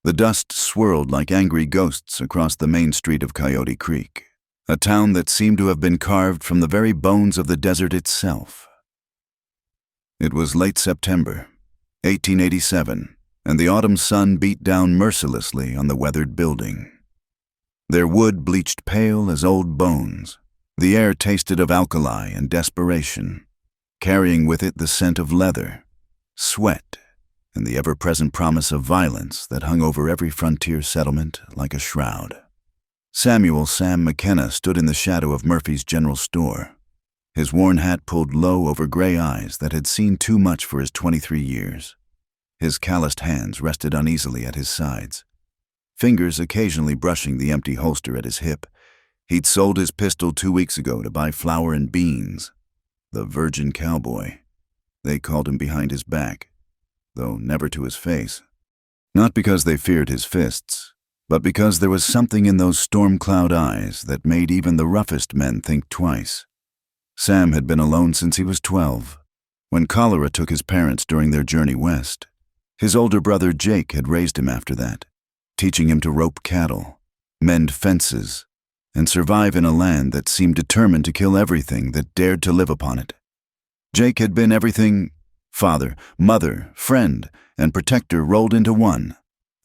The dust swirled like angry ghosts across the main street of Coyote Creek, a town that seemed to have been carved from the very bones of the desert itself. It was late September, 1887, and the autumn sun beat down mercilessly on the weathered building. Their wood bleached pale as old bones. The air tasted of alkali and desperation, carrying with it the scent of leather, sweat, and the ever-present promise of violence that hung over every frontier settlement like a shroud. Samuel "Sam" McKenna stood in the shadow of Murphy's General Store, his worn hat pulled low over gray eyes that had seen too much for his 23 years. His calloused hands rested uneasily at his sides, fingers occasionally brushing the empty holster at his hip. He'd sold his pistol 2 weeks ago to buy flour and beans. The virgin cowboy. They called him behind his back, though never to his face. Not because they feared his fists, but because there was something in those storm cloud eyes that made even the roughest men think twice. Sam had been alone since he was 12, when cholera took his parents during their journey west. His older brother Jake had raised him after that, teaching him to rope cattle, mend fences, and survive in a land that seemed determined to kill everything that dared to live upon it. Jake had been everything: father, mother, friend, and protector rolled into one,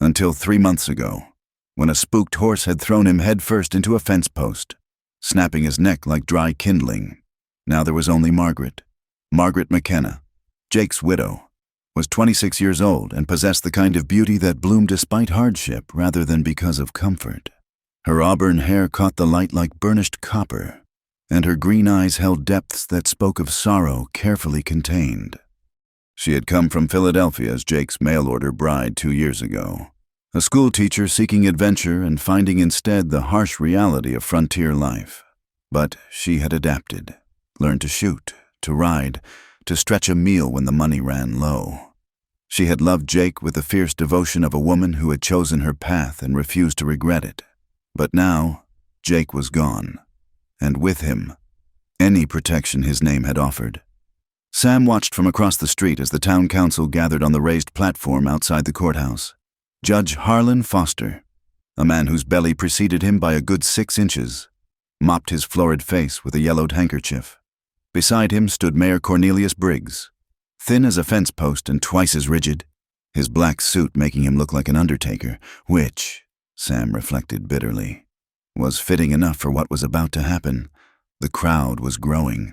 until 3 months ago, when a spooked horse had thrown him headfirst into a fence post, snapping his neck like dry kindling. Now there was only Margaret. Margaret McKenna, Jake's widow, was 26 years old and possessed the kind of beauty that bloomed despite hardship rather than because of comfort. Her auburn hair caught the light like burnished copper, and her green eyes held depths that spoke of sorrow carefully contained. She had come from Philadelphia as Jake's mail-order bride 2 years ago, a school teacher seeking adventure and finding instead the harsh reality of frontier life. But she had adapted, learned to shoot, to ride, to stretch a meal when the money ran low. She had loved Jake with the fierce devotion of a woman who had chosen her path and refused to regret it. But now, Jake was gone, and with him, any protection his name had offered. Sam watched from across the street as the town council gathered on the raised platform outside the courthouse. Judge Harlan Foster, a man whose belly preceded him by a good 6 inches, mopped his florid face with a yellowed handkerchief. Beside him stood Mayor Cornelius Briggs, thin as a fence post and twice as rigid, his black suit making him look like an undertaker, which, Sam reflected bitterly, was fitting enough for what was about to happen. The crowd was growing.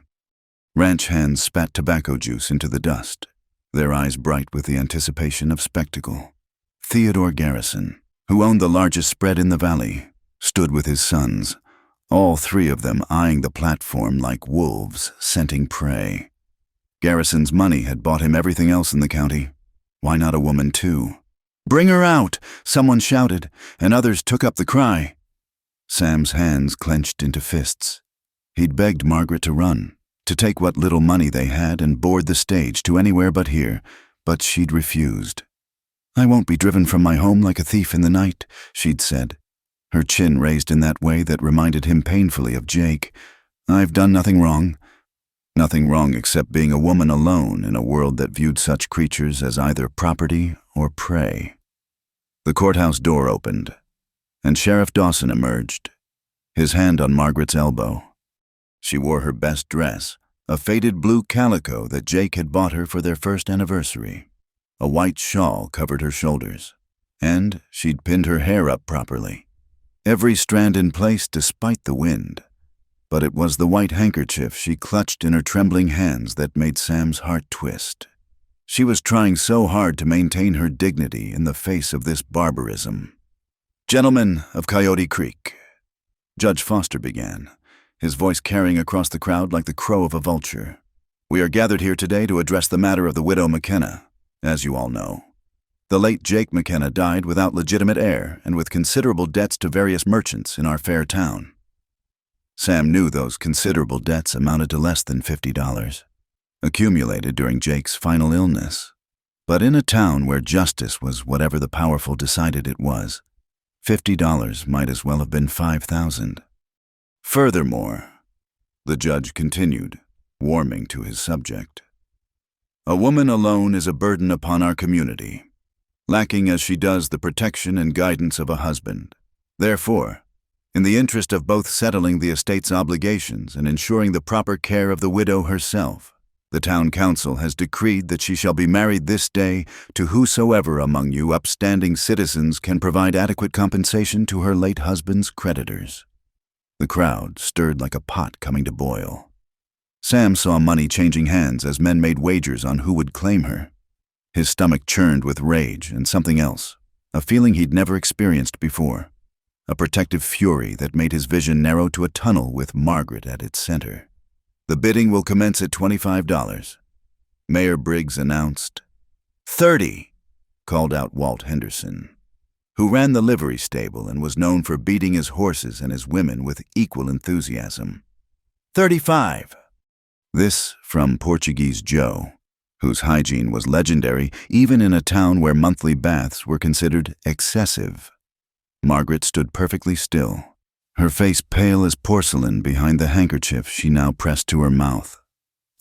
Ranch hands spat tobacco juice into the dust, their eyes bright with the anticipation of spectacle. Theodore Garrison, who owned the largest spread in the valley, stood with his sons, all 3 of them eyeing the platform like wolves scenting prey. Garrison's money had bought him everything else in the county. Why not a woman too? "Bring her out!" someone shouted, and others took up the cry. Sam's hands clenched into fists. He'd begged Margaret to run, to take what little money they had and board the stage to anywhere but here, but she'd refused. "I won't be driven from my home like a thief in the night," she'd said, her chin raised in that way that reminded him painfully of Jake. "I've done nothing wrong. Nothing wrong except being a woman alone in a world that viewed such creatures as either property or prey." The courthouse door opened, and Sheriff Dawson emerged, his hand on Margaret's elbow. She wore her best dress, a faded blue calico that Jake had bought her for their first anniversary. A white shawl covered her shoulders, and she'd pinned her hair up properly, every strand in place despite the wind. But it was the white handkerchief she clutched in her trembling hands that made Sam's heart twist. She was trying so hard to maintain her dignity in the face of this barbarism. "Gentlemen of Coyote Creek," Judge Foster began, his voice carrying across the crowd like the crow of a vulture. "We are gathered here today to address the matter of the widow McKenna. As you all know, the late Jake McKenna died without legitimate heir and with considerable debts to various merchants in our fair town." Sam knew those considerable debts amounted to less than $50, accumulated during Jake's final illness. But in a town where justice was whatever the powerful decided it was, $50 might as well have been $5,000. Furthermore, the judge continued, warming to his subject, "A woman alone is a burden upon our community. lacking as she does the protection and guidance of a husband. Therefore, in the interest of both settling the estate's obligations and ensuring the proper care of the widow herself, the town council has decreed that she shall be married this day to whosoever among you upstanding citizens can provide adequate compensation to her late husband's creditors. The crowd stirred like a pot coming to boil. Sam saw money changing hands as men made wagers on who would claim her. His stomach churned with rage and something else, a feeling he'd never experienced before, a protective fury that made his vision narrow to a tunnel with Margaret at its center. The bidding will commence at $25. Mayor Briggs announced. 30, called out Walt Henderson, who ran the livery stable and was known for beating his horses and his women with equal enthusiasm. 35. This from Portuguese Joe, whose hygiene was legendary even in a town where monthly baths were considered excessive. Margaret stood perfectly still, her face pale as porcelain behind the handkerchief she now pressed to her mouth.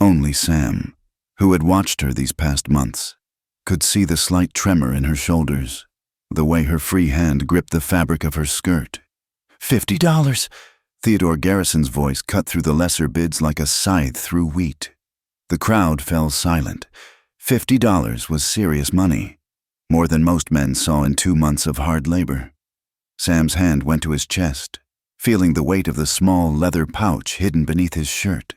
Only Sam, who had watched her these past months, could see the slight tremor in her shoulders, the way her free hand gripped the fabric of her skirt. $50! Theodore Garrison's voice cut through the lesser bids like a scythe through wheat. The crowd fell silent. $50 was serious money, more than most men saw in 2 months of hard labor. Sam's hand went to his chest, feeling the weight of the small leather pouch hidden beneath his shirt.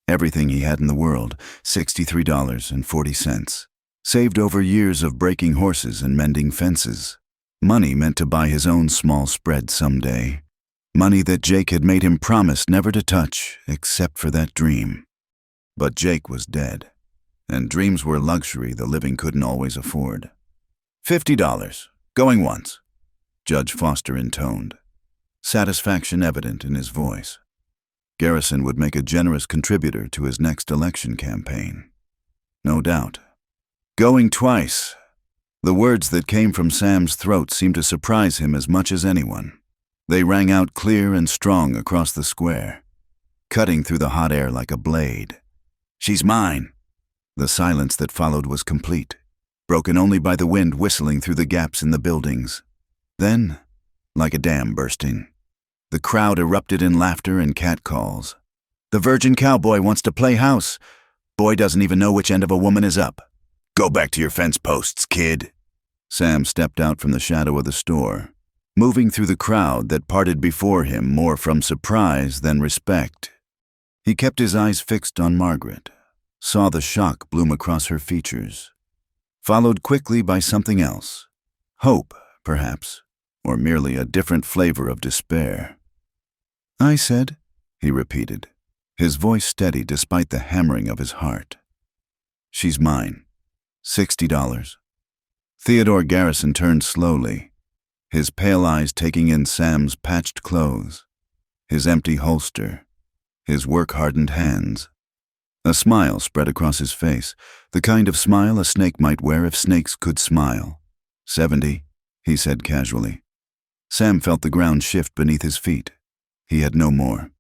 Everything he had in the world, $63.40, saved over years of breaking horses and mending fences. Money meant to buy his own small spread someday. Money that Jake had made him promise never to touch, except for that dream. But Jake was dead, and dreams were a luxury the living couldn't always afford. $50, going once, Judge Foster intoned, satisfaction evident in his voice. Garrison would make a generous contributor to his next election campaign. No doubt. Going twice. The words that came from Sam's throat seemed to surprise him as much as anyone. They rang out clear and strong across the square, cutting through the hot air like a blade. She's mine. The silence that followed was complete, broken only by the wind whistling through the gaps in the buildings. Then, like a dam bursting, the crowd erupted in laughter and catcalls. The virgin cowboy wants to play house. Boy doesn't even know which end of a woman is up. Go back to your fence posts, kid. Sam stepped out from the shadow of the store, moving through the crowd that parted before him more from surprise than respect. He kept his eyes fixed on Margaret, saw the shock bloom across her features, followed quickly by something else. Hope, perhaps, or merely a different flavor of despair. I said, he repeated, his voice steady despite the hammering of his heart. She's mine. $60. Theodore Garrison turned slowly, his pale eyes taking in Sam's patched clothes, his empty holster, his work-hardened hands. A smile spread across his face, the kind of smile a snake might wear if snakes could smile. 70, he said casually. Sam felt the ground shift beneath his feet. He had no more.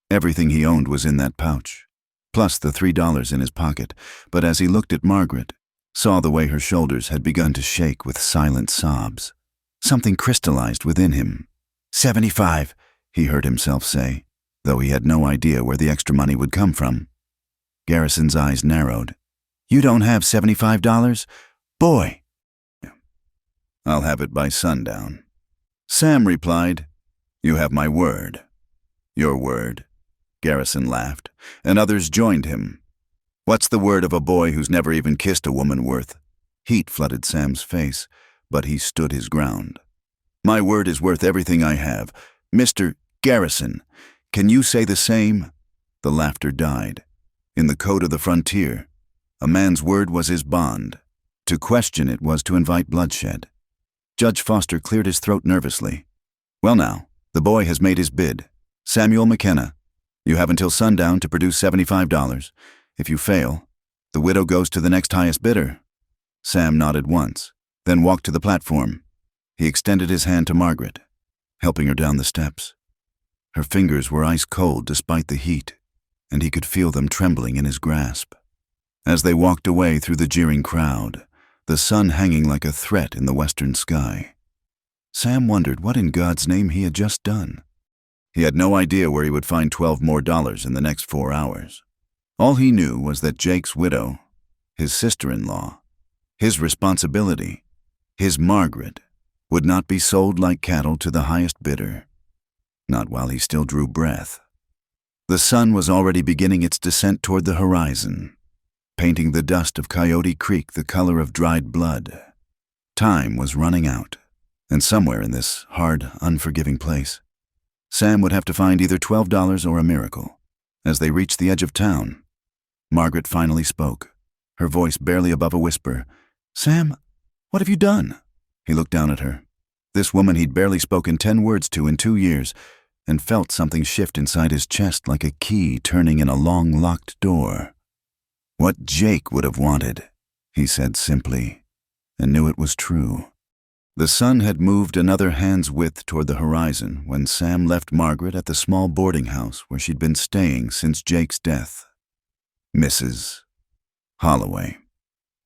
Everything he owned was in that pouch, plus the $3 in his pocket, but as he looked at Margaret, saw the way her shoulders had begun to shake with silent sobs. Something crystallized within him. 75, he heard himself say, though he had no idea where the extra money would come from. Garrison's eyes narrowed. You don't have $75? Boy! I'll have it by sundown. Sam replied, You have my word. Your word. Garrison laughed, and others joined him. What's the word of a boy who's never even kissed a woman worth? Heat flooded Sam's face, but he stood his ground. My word is worth everything I have. Mr. Garrison, can you say the same? The laughter died. In the code of the frontier, a man's word was his bond. To question it was to invite bloodshed. Judge Foster cleared his throat nervously. Well now, the boy has made his bid. Samuel McKenna, you have until sundown to produce $75. If you fail, the widow goes to the next highest bidder. Sam nodded once, then walked to the platform. He extended his hand to Margaret, helping her down the steps. Her fingers were ice cold despite the heat, and he could feel them trembling in his grasp. As they walked away through the jeering crowd, the sun hanging like a threat in the western sky. Sam wondered what in God's name he had just done. He had no idea where he would find $12 more in the next 4 hours. All he knew was that Jake's widow, his sister-in-law, his responsibility, his Margaret, would not be sold like cattle to the highest bidder. Not while he still drew breath. The sun was already beginning its descent toward the horizon, painting the dust of Coyote Creek the color of dried blood. Time was running out, and somewhere in this hard, unforgiving place, Sam would have to find either $12 or a miracle. As they reached the edge of town, Margaret finally spoke, her voice barely above a whisper. "Sam, what have you done?" He looked down at her. This woman he'd barely spoken 10 words to in 2 years, and felt something shift inside his chest like a key turning in a long locked door. "What Jake would have wanted," he said simply, and knew it was true. The sun had moved another hand's width toward the horizon when Sam left Margaret at the small boarding house where she'd been staying since Jake's death. Mrs. Holloway,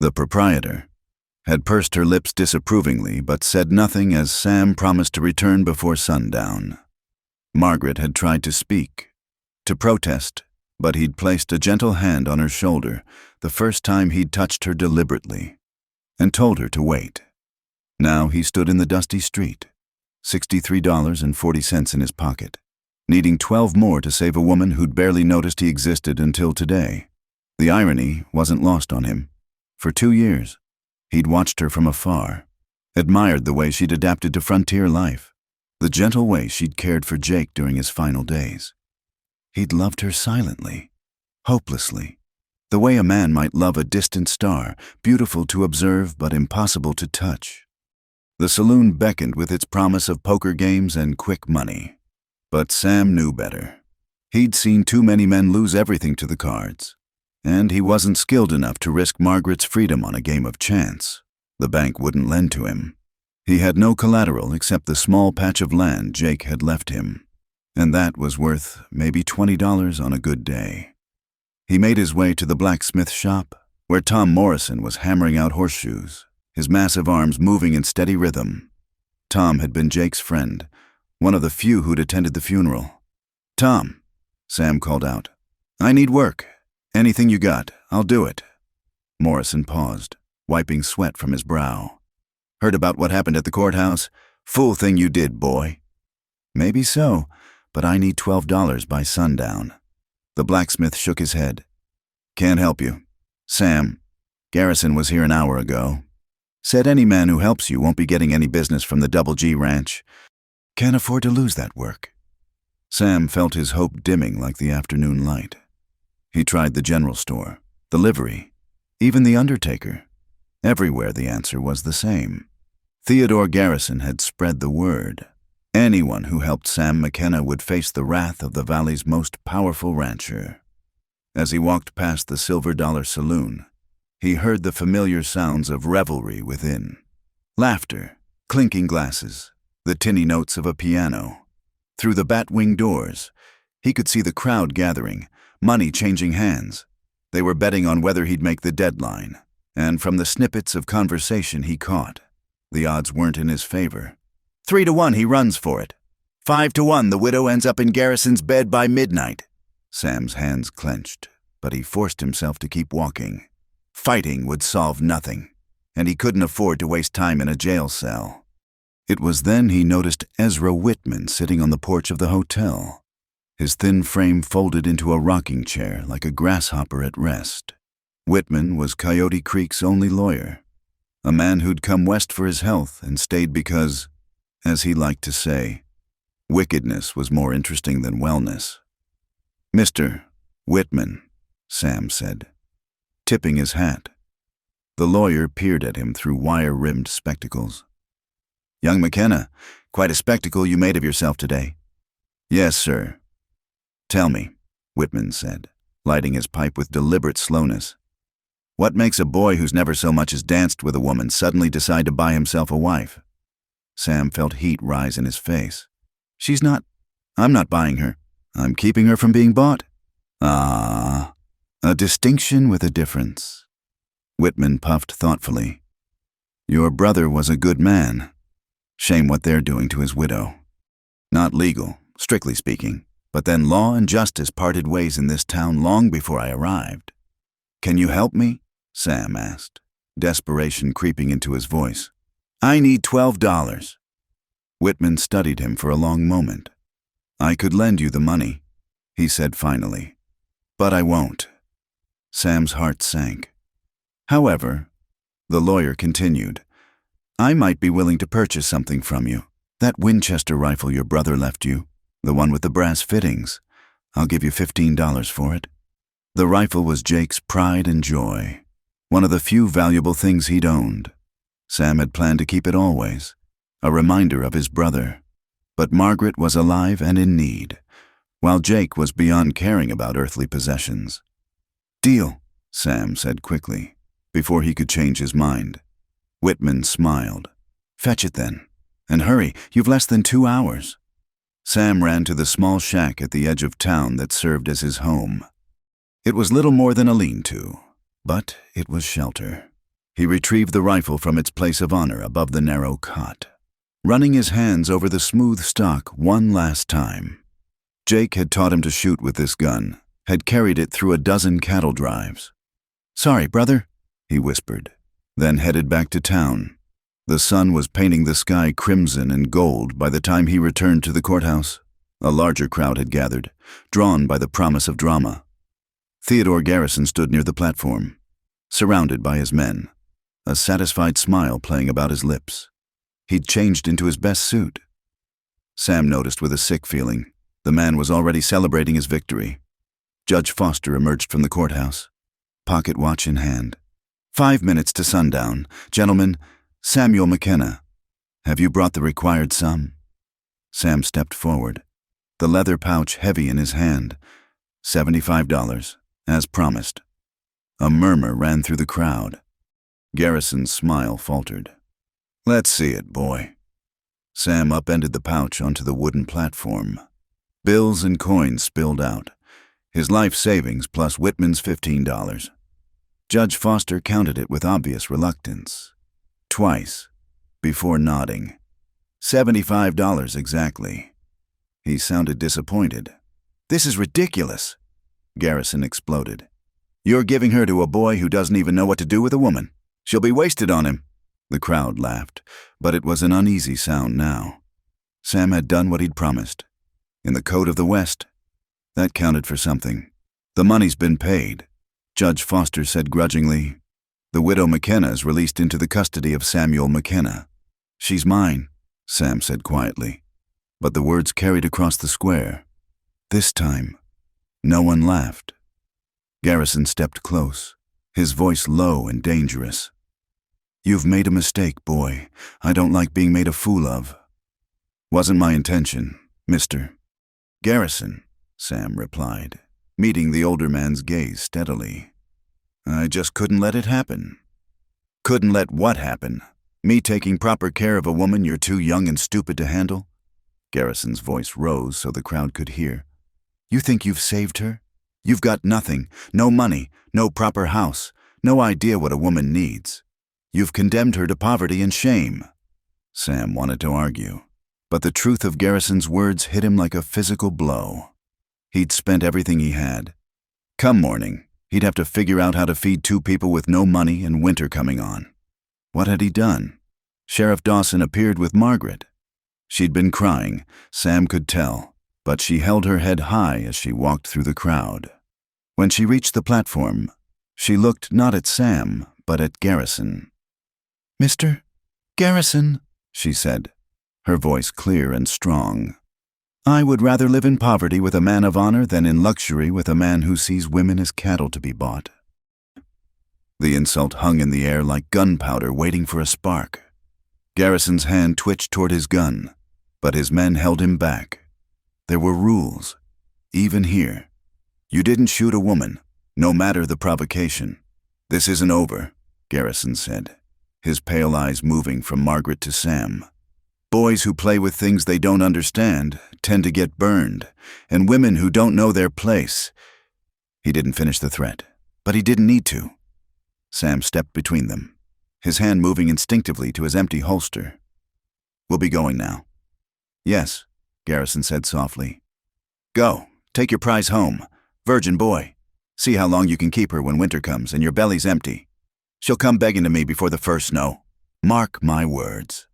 the proprietor, had pursed her lips disapprovingly but said nothing as Sam promised to return before sundown. Margaret had tried to speak, to protest, but he'd placed a gentle hand on her shoulder the first time he'd touched her deliberately, and told her to wait. Now he stood in the dusty street, $63.40 in his pocket, needing 12 more to save a woman who'd barely noticed he existed until today. The irony wasn't lost on him. For 2 years, he'd watched her from afar, admired the way she'd adapted to frontier life, the gentle way she'd cared for Jake during his final days. He'd loved her silently, hopelessly, the way a man might love a distant star, beautiful to observe but impossible to touch. The saloon beckoned with its promise of poker games and quick money. But Sam knew better. He'd seen too many men lose everything to the cards, and he wasn't skilled enough to risk Margaret's freedom on a game of chance. The bank wouldn't lend to him. He had no collateral except the small patch of land Jake had left him, and that was worth maybe $20 on a good day. He made his way to the blacksmith shop, where Tom Morrison was hammering out horseshoes, his massive arms moving in steady rhythm. Tom had been Jake's friend, one of the few who'd attended the funeral. "Tom," Sam called out, "I need work. Anything you got, I'll do it." Morrison paused, wiping sweat from his brow. "Heard about what happened at the courthouse? Fool thing you did, boy." "Maybe so, but I need $12 by sundown." The blacksmith shook his head. "Can't help you. Sam, Garrison was here an hour ago. Said any man who helps you won't be getting any business from the Double G Ranch. Can't afford to lose that work." Sam felt his hope dimming like the afternoon light. He tried the general store, the livery, even the undertaker. Everywhere the answer was the same. Theodore Garrison had spread the word. Anyone who helped Sam McKenna would face the wrath of the valley's most powerful rancher. As he walked past the Silver Dollar Saloon, he heard the familiar sounds of revelry within. Laughter, clinking glasses, the tinny notes of a piano. Through the bat-wing doors, he could see the crowd gathering, money changing hands. They were betting on whether he'd make the deadline, and from the snippets of conversation he caught, the odds weren't in his favor. 3-1 he runs for it. 5-1 the widow ends up in Garrison's bed by midnight. Sam's hands clenched, but he forced himself to keep walking. Fighting would solve nothing, and he couldn't afford to waste time in a jail cell. It was then he noticed Ezra Whitman sitting on the porch of the hotel, his thin frame folded into a rocking chair like a grasshopper at rest. Whitman was Coyote Creek's only lawyer, a man who'd come west for his health and stayed because, as he liked to say, wickedness was more interesting than wellness. "Mr. Whitman," Sam said, tipping his hat. The lawyer peered at him through wire-rimmed spectacles. "Young McKenna, quite a spectacle you made of yourself today." "Yes, sir." "Tell me," Whitman said, lighting his pipe with deliberate slowness, "what makes a boy who's never so much as danced with a woman suddenly decide to buy himself a wife?" Sam felt heat rise in his face. I'm not buying her. I'm keeping her from being bought." "Ah, a distinction with a difference." Whitman puffed thoughtfully. Your brother was a good man. Shame what they're doing to his widow. Not legal, strictly speaking, but then law and justice parted ways in this town long before I arrived. Can you help me? Sam asked, desperation creeping into his voice. I need $12. Whitman studied him for a long moment. I could lend you the money, he said finally, but I won't. Sam's heart sank. However, the lawyer continued, I might be willing to purchase something from you. That Winchester rifle your brother left you, the one with the brass fittings. I'll give you $15 for it. The rifle was Jake's pride and joy, one of the few valuable things he'd owned. Sam had planned to keep it always, a reminder of his brother. But Margaret was alive and in need, while Jake was beyond caring about earthly possessions. Deal, Sam said quickly, before he could change his mind. Whitman smiled. Fetch it then. And hurry, you've less than 2 hours. Sam ran to the small shack at the edge of town that served as his home. It was little more than a lean-to, but it was shelter. He retrieved the rifle from its place of honor above the narrow cot, running his hands over the smooth stock one last time. Jake had taught him to shoot with this gun, had carried it through a dozen cattle drives. Sorry, brother, he whispered, then headed back to town. The sun was painting the sky crimson and gold by the time he returned to the courthouse. A larger crowd had gathered, drawn by the promise of drama. Theodore Garrison stood near the platform, surrounded by his men, a satisfied smile playing about his lips. He'd changed into his best suit. Sam noticed with a sick feeling the man was already celebrating his victory. Judge Foster emerged from the courthouse, pocket watch in hand. 5 minutes to sundown. Gentlemen, Samuel McKenna, have you brought the required sum? Sam stepped forward, the leather pouch heavy in his hand. $75, as promised. A murmur ran through the crowd. Garrison's smile faltered. Let's see it, boy. Sam upended the pouch onto the wooden platform. Bills and coins spilled out, his life savings plus Whitman's $15. Judge Foster counted it with obvious reluctance. Twice, before nodding. $75 exactly. He sounded disappointed. This is ridiculous, Garrison exploded. You're giving her to a boy who doesn't even know what to do with a woman. She'll be wasted on him. The crowd laughed, but it was an uneasy sound now. Sam had done what he'd promised. In the code of the West, that counted for something. The money's been paid. Judge Foster said grudgingly, the widow McKenna is released into the custody of Samuel McKenna. She's mine, Sam said quietly, but the words carried across the square. This time, no one laughed. Garrison stepped close, his voice low and dangerous. You've made a mistake, boy. I don't like being made a fool of. Wasn't my intention, mister. Garrison, Sam replied, meeting the older man's gaze steadily. I just couldn't let it happen. Couldn't let what happen? Me taking proper care of a woman you're too young and stupid to handle? Garrison's voice rose so the crowd could hear. You think you've saved her? You've got nothing, no money, no proper house, no idea what a woman needs. You've condemned her to poverty and shame. Sam wanted to argue, but the truth of Garrison's words hit him like a physical blow. He'd spent everything he had. Come morning, he'd have to figure out how to feed 2 people with no money and winter coming on. What had he done? Sheriff Dawson appeared with Margaret. She'd been crying, Sam could tell, but she held her head high as she walked through the crowd. When she reached the platform, she looked not at Sam, but at Garrison. Mr. Garrison, she said, her voice clear and strong. I would rather live in poverty with a man of honor than in luxury with a man who sees women as cattle to be bought. The insult hung in the air like gunpowder waiting for a spark. Garrison's hand twitched toward his gun, but his men held him back. There were rules, even here. You didn't shoot a woman, no matter the provocation. This isn't over, Garrison said, his pale eyes moving from Margaret to Sam. Boys who play with things they don't understand tend to get burned, and women who don't know their place. He didn't finish the threat, but he didn't need to. Sam stepped between them, his hand moving instinctively to his empty holster. "We'll be going now." "Yes," Garrison said softly. "Go, take your prize home, virgin boy. See how long you can keep her when winter comes and your belly's empty. She'll come begging to me before the first snow. Mark my words."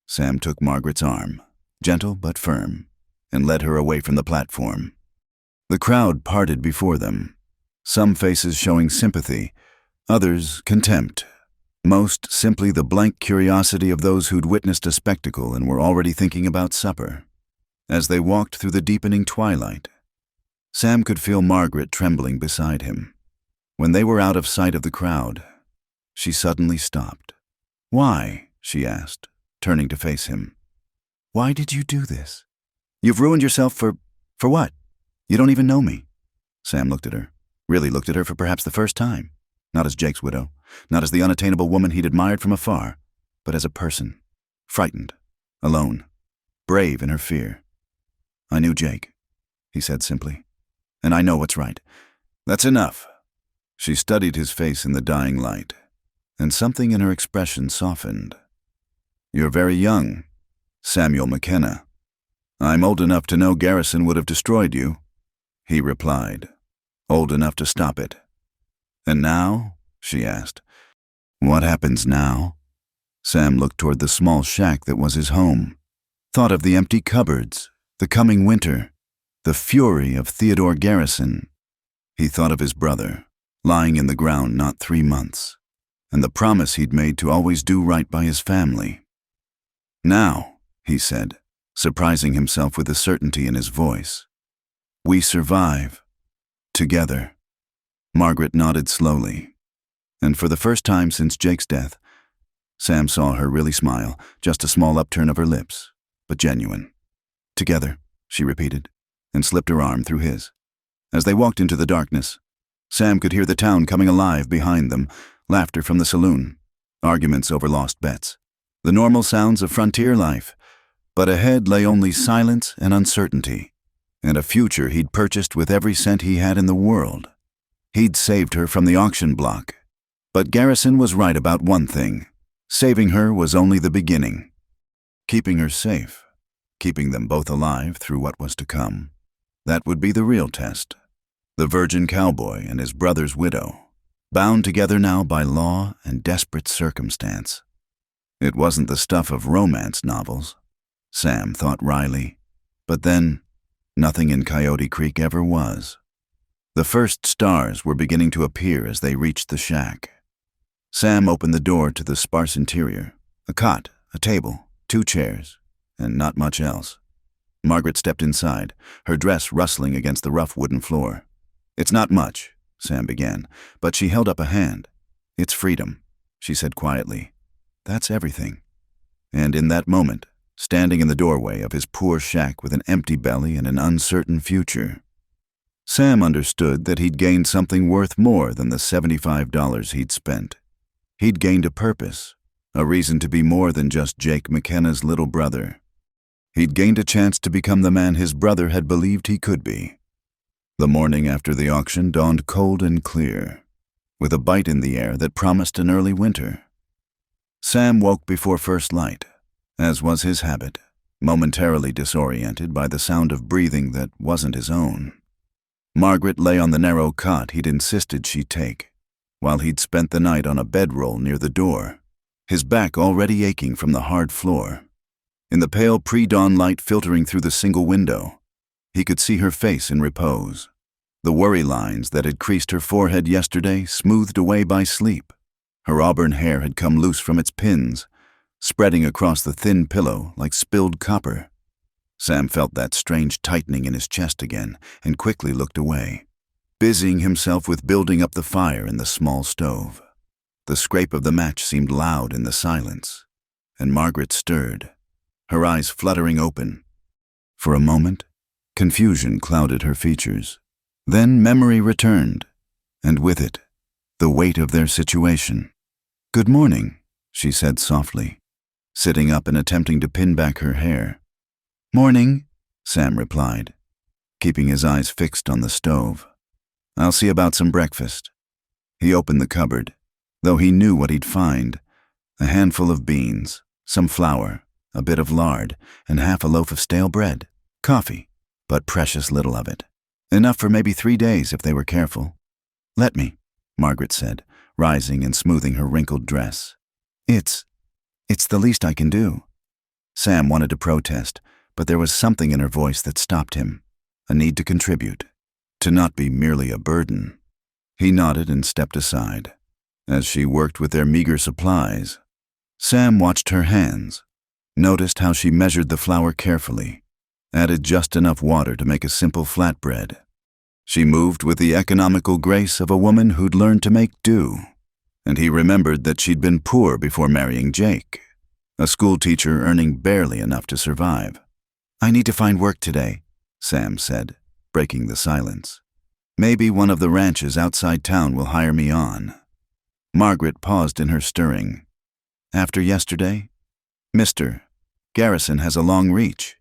Sam took Margaret's arm, gentle but firm, and led her away from the platform. The crowd parted before them, some faces showing sympathy, others contempt, most simply the blank curiosity of those who'd witnessed a spectacle and were already thinking about supper. As they walked through the deepening twilight, Sam could feel Margaret trembling beside him. When they were out of sight of the crowd, she suddenly stopped. "Why?" she asked, turning to face him. "Why did you do this? You've ruined yourself for what? You don't even know me." Sam looked at her, really looked at her for perhaps the first time, not as Jake's widow, not as the unattainable woman he'd admired from afar, but as a person, frightened, alone, brave in her fear. "I knew Jake," he said simply, "and I know what's right. That's enough." She studied his face in the dying light, and something in her expression softened. "You're very young, Samuel McKenna. I'm old enough to know Garrison would have destroyed you," he replied, "old enough to stop it." "And now?" she asked. "What happens now?" Sam looked toward the small shack that was his home, thought of the empty cupboards, the coming winter, the fury of Theodore Garrison. He thought of his brother, lying in the ground not 3 months, and the promise he'd made to always do right by his family. "Now," he said, surprising himself with the certainty in his voice, "we survive. Together." Margaret nodded slowly, and for the first time since Jake's death, Sam saw her really smile, just a small upturn of her lips, but genuine. "Together," she repeated, and slipped her arm through his. As they walked into the darkness, Sam could hear the town coming alive behind them, laughter from the saloon, arguments over lost bets, the normal sounds of frontier life, but ahead lay only silence and uncertainty, and a future he'd purchased with every cent he had in the world. He'd saved her from the auction block, but Garrison was right about one thing. Saving her was only the beginning. Keeping her safe, keeping them both alive through what was to come, that would be the real test. The virgin cowboy and his brother's widow, bound together now by law and desperate circumstance. It wasn't the stuff of romance novels, Sam thought wryly, but then, nothing in Coyote Creek ever was. The first stars were beginning to appear as they reached the shack. Sam opened the door to the sparse interior, a cot, a table, 2 chairs, and not much else. Margaret stepped inside, her dress rustling against the rough wooden floor. "It's not much," Sam began, but she held up a hand. "It's freedom," she said quietly. "That's everything." And in that moment, standing in the doorway of his poor shack with an empty belly and an uncertain future, Sam understood that he'd gained something worth more than the $75 he'd spent. He'd gained a purpose, a reason to be more than just Jake McKenna's little brother. He'd gained a chance to become the man his brother had believed he could be. The morning after the auction dawned cold and clear, with a bite in the air that promised an early winter. Sam woke before first light, as was his habit, momentarily disoriented by the sound of breathing that wasn't his own. Margaret lay on the narrow cot he'd insisted she take, while he'd spent the night on a bedroll near the door, his back already aching from the hard floor. In the pale pre-dawn light filtering through the single window, he could see her face in repose, the worry lines that had creased her forehead yesterday smoothed away by sleep. Her auburn hair had come loose from its pins, spreading across the thin pillow like spilled copper. Sam felt that strange tightening in his chest again and quickly looked away, busying himself with building up the fire in the small stove. The scrape of the match seemed loud in the silence, and Margaret stirred, her eyes fluttering open. For a moment, confusion clouded her features. Then memory returned, and with it, the weight of their situation. "Good morning," she said softly, sitting up and attempting to pin back her hair. "Morning," Sam replied, keeping his eyes fixed on the stove. "I'll see about some breakfast." He opened the cupboard, though he knew what he'd find, A handful of beans, some flour, a bit of lard, and half a loaf of stale bread. Coffee, but precious little of it. Enough for maybe 3 days if they were careful. "Let me," Margaret said, rising and smoothing her wrinkled dress. It's the least I can do." Sam wanted to protest, but there was something in her voice that stopped him. A need to contribute, to not be merely a burden. He nodded and stepped aside. As she worked with their meager supplies, Sam watched her hands, noticed how she measured the flour carefully, added just enough water to make a simple flatbread. She moved with the economical grace of a woman who'd learned to make do, and he remembered that she'd been poor before marrying Jake, a schoolteacher earning barely enough to survive. "I need to find work today," Sam said, breaking the silence. "Maybe one of the ranches outside town will hire me on." Margaret paused in her stirring. "After yesterday? Mr. Garrison has a long reach."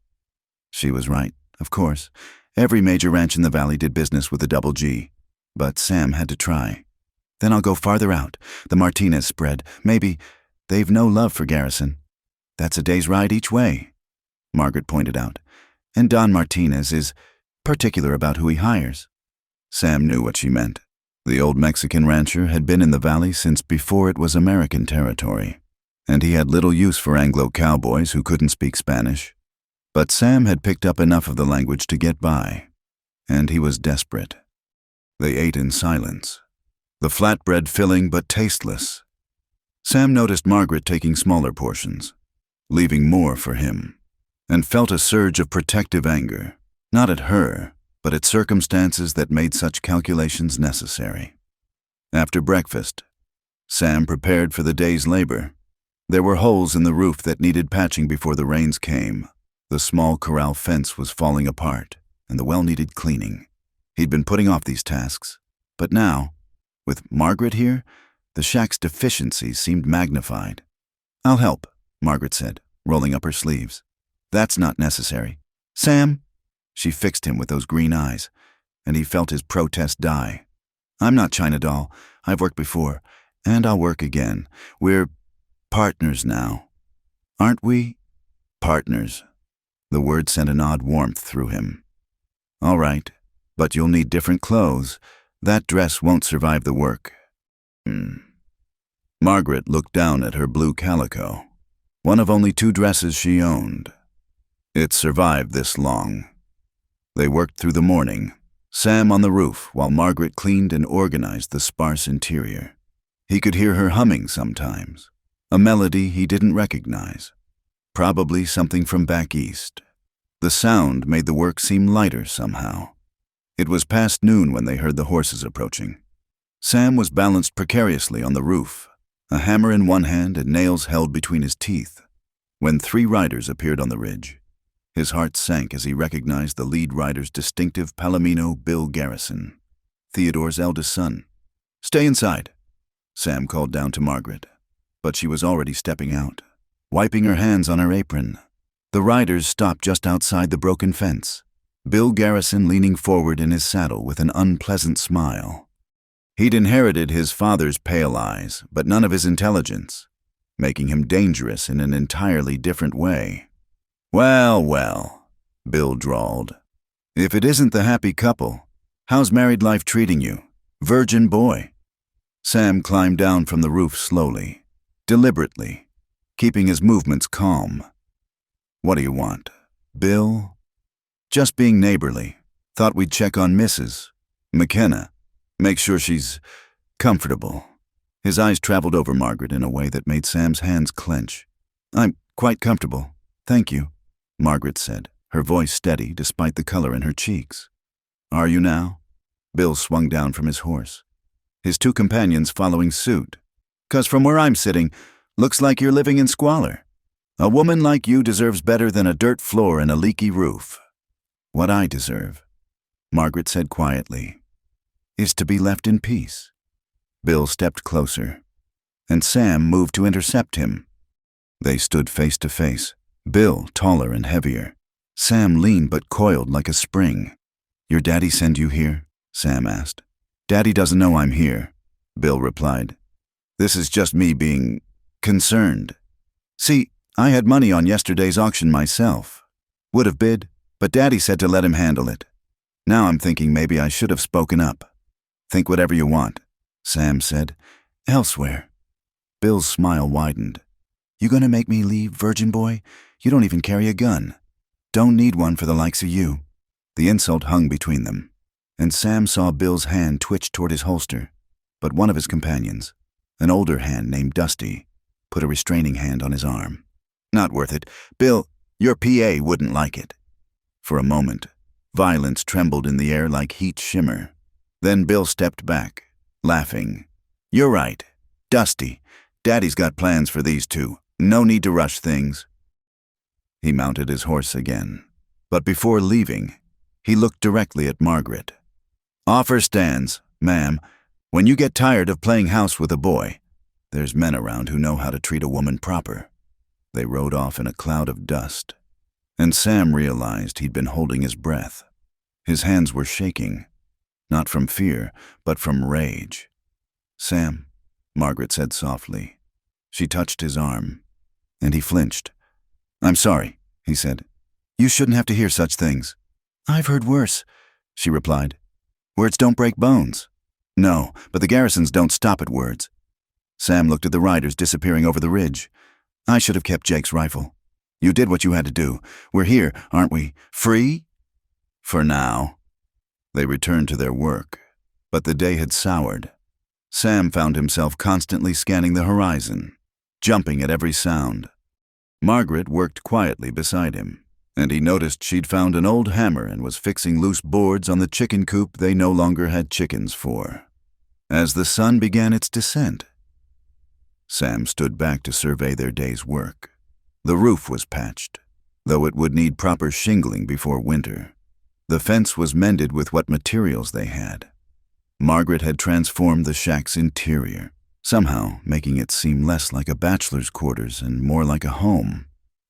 She was right, of course. Every major ranch in the valley did business with a double G, but Sam had to try. "Then I'll go farther out, the Martinez spread. Maybe they've no love for Garrison. That's a day's ride each way," Margaret pointed out. "And Don Martinez is particular about who he hires." Sam knew what she meant. The old Mexican rancher had been in the valley since before it was American territory, and he had little use for Anglo cowboys who couldn't speak Spanish. But Sam had picked up enough of the language to get by, and he was desperate. They ate in silence, the flatbread filling but tasteless. Sam noticed Margaret taking smaller portions, leaving more for him, and felt a surge of protective anger, not at her, but at circumstances that made such calculations necessary. After breakfast, Sam prepared for the day's labor. There were holes in the roof that needed patching before the rains came. The small corral fence was falling apart, and the well needed cleaning. He'd been putting off these tasks, but now, with Margaret here, the shack's deficiencies seemed magnified. "I'll help," Margaret said, rolling up her sleeves. "That's not necessary." "Sam," she fixed him with those green eyes, and he felt his protest die. "I'm not China doll. I've worked before, and I'll work again. We're partners now. Aren't we?" "Partners." The word sent an odd warmth through him. "All right, but you'll need different clothes. That dress won't survive the work." Margaret looked down at her blue calico, one of only 2 dresses she owned. It survived this long. They worked through the morning, Sam on the roof while Margaret cleaned and organized the sparse interior. He could hear her humming sometimes, a melody he didn't recognize. Probably something from back east. The sound made the work seem lighter somehow. It was past noon when they heard the horses approaching. Sam was balanced precariously on the roof, a hammer in one hand and nails held between his teeth, when 3 riders appeared on the ridge. His heart sank as he recognized the lead rider's distinctive Palomino Bill Garrison, Theodore's eldest son. "Stay inside," Sam called down to Margaret, but she was already stepping out, wiping her hands on her apron. The riders stopped just outside the broken fence, Bill Garrison leaning forward in his saddle with an unpleasant smile. He'd inherited his father's pale eyes, but none of his intelligence, making him dangerous in an entirely different way. "Well, well," Bill drawled. "If it isn't the happy couple, how's married life treating you? Virgin boy?" Sam climbed down from the roof slowly, deliberately, keeping his movements calm. "What do you want, Bill?" "Just being neighborly. Thought we'd check on Mrs. McKenna. Make sure she's comfortable." His eyes traveled over Margaret in a way that made Sam's hands clench. "I'm quite comfortable, thank you," Margaret said, her voice steady despite the color in her cheeks. "Are you now?" Bill swung down from his horse, his 2 companions following suit. "'Cause from where I'm sitting, looks like you're living in squalor. A woman like you deserves better than a dirt floor and a leaky roof." "What I deserve," Margaret said quietly, "is to be left in peace." Bill stepped closer, and Sam moved to intercept him. They stood face to face, Bill taller and heavier. Sam lean but coiled like a spring. "Your daddy send you here?" Sam asked. "Daddy doesn't know I'm here," Bill replied. "This is just me being concerned. See, I had money on yesterday's auction myself. Would have bid, but Daddy said to let him handle it. Now I'm thinking maybe I should have spoken up. Think whatever you want, Sam said. Elsewhere. Bill's smile widened. You gonna make me leave, virgin boy? You don't even carry a gun. Don't need one for the likes of you. The insult hung between them, and Sam saw Bill's hand twitch toward his holster, but one of his companions, an older hand named Dusty, put a restraining hand on his arm. Not worth it. Bill, your PA wouldn't like it. For a moment, violence trembled in the air like heat shimmer. Then Bill stepped back, laughing. You're right. Dusty, Daddy's got plans for these two. No need to rush things. He mounted his horse again, but before leaving, he looked directly at Margaret. Offer stands, ma'am. When you get tired of playing house with a boy, there's men around who know how to treat a woman proper. They rode off in a cloud of dust, and Sam realized he'd been holding his breath. His hands were shaking, not from fear, but from rage. Sam, Margaret said softly. She touched his arm, and he flinched. I'm sorry, he said. You shouldn't have to hear such things. I've heard worse, she replied. Words don't break bones. No, but the garrisons don't stop at words. Sam looked at the riders disappearing over the ridge. I should have kept Jake's rifle. You did what you had to do. We're here, aren't we? Free? For now. They returned to their work, but the day had soured. Sam found himself constantly scanning the horizon, jumping at every sound. Margaret worked quietly beside him, and he noticed she'd found an old hammer and was fixing loose boards on the chicken coop they no longer had chickens for. As the sun began its descent, Sam stood back to survey their day's work. The roof was patched, though it would need proper shingling before winter. The fence was mended with what materials they had. Margaret had transformed the shack's interior, somehow making it seem less like a bachelor's quarters and more like a home.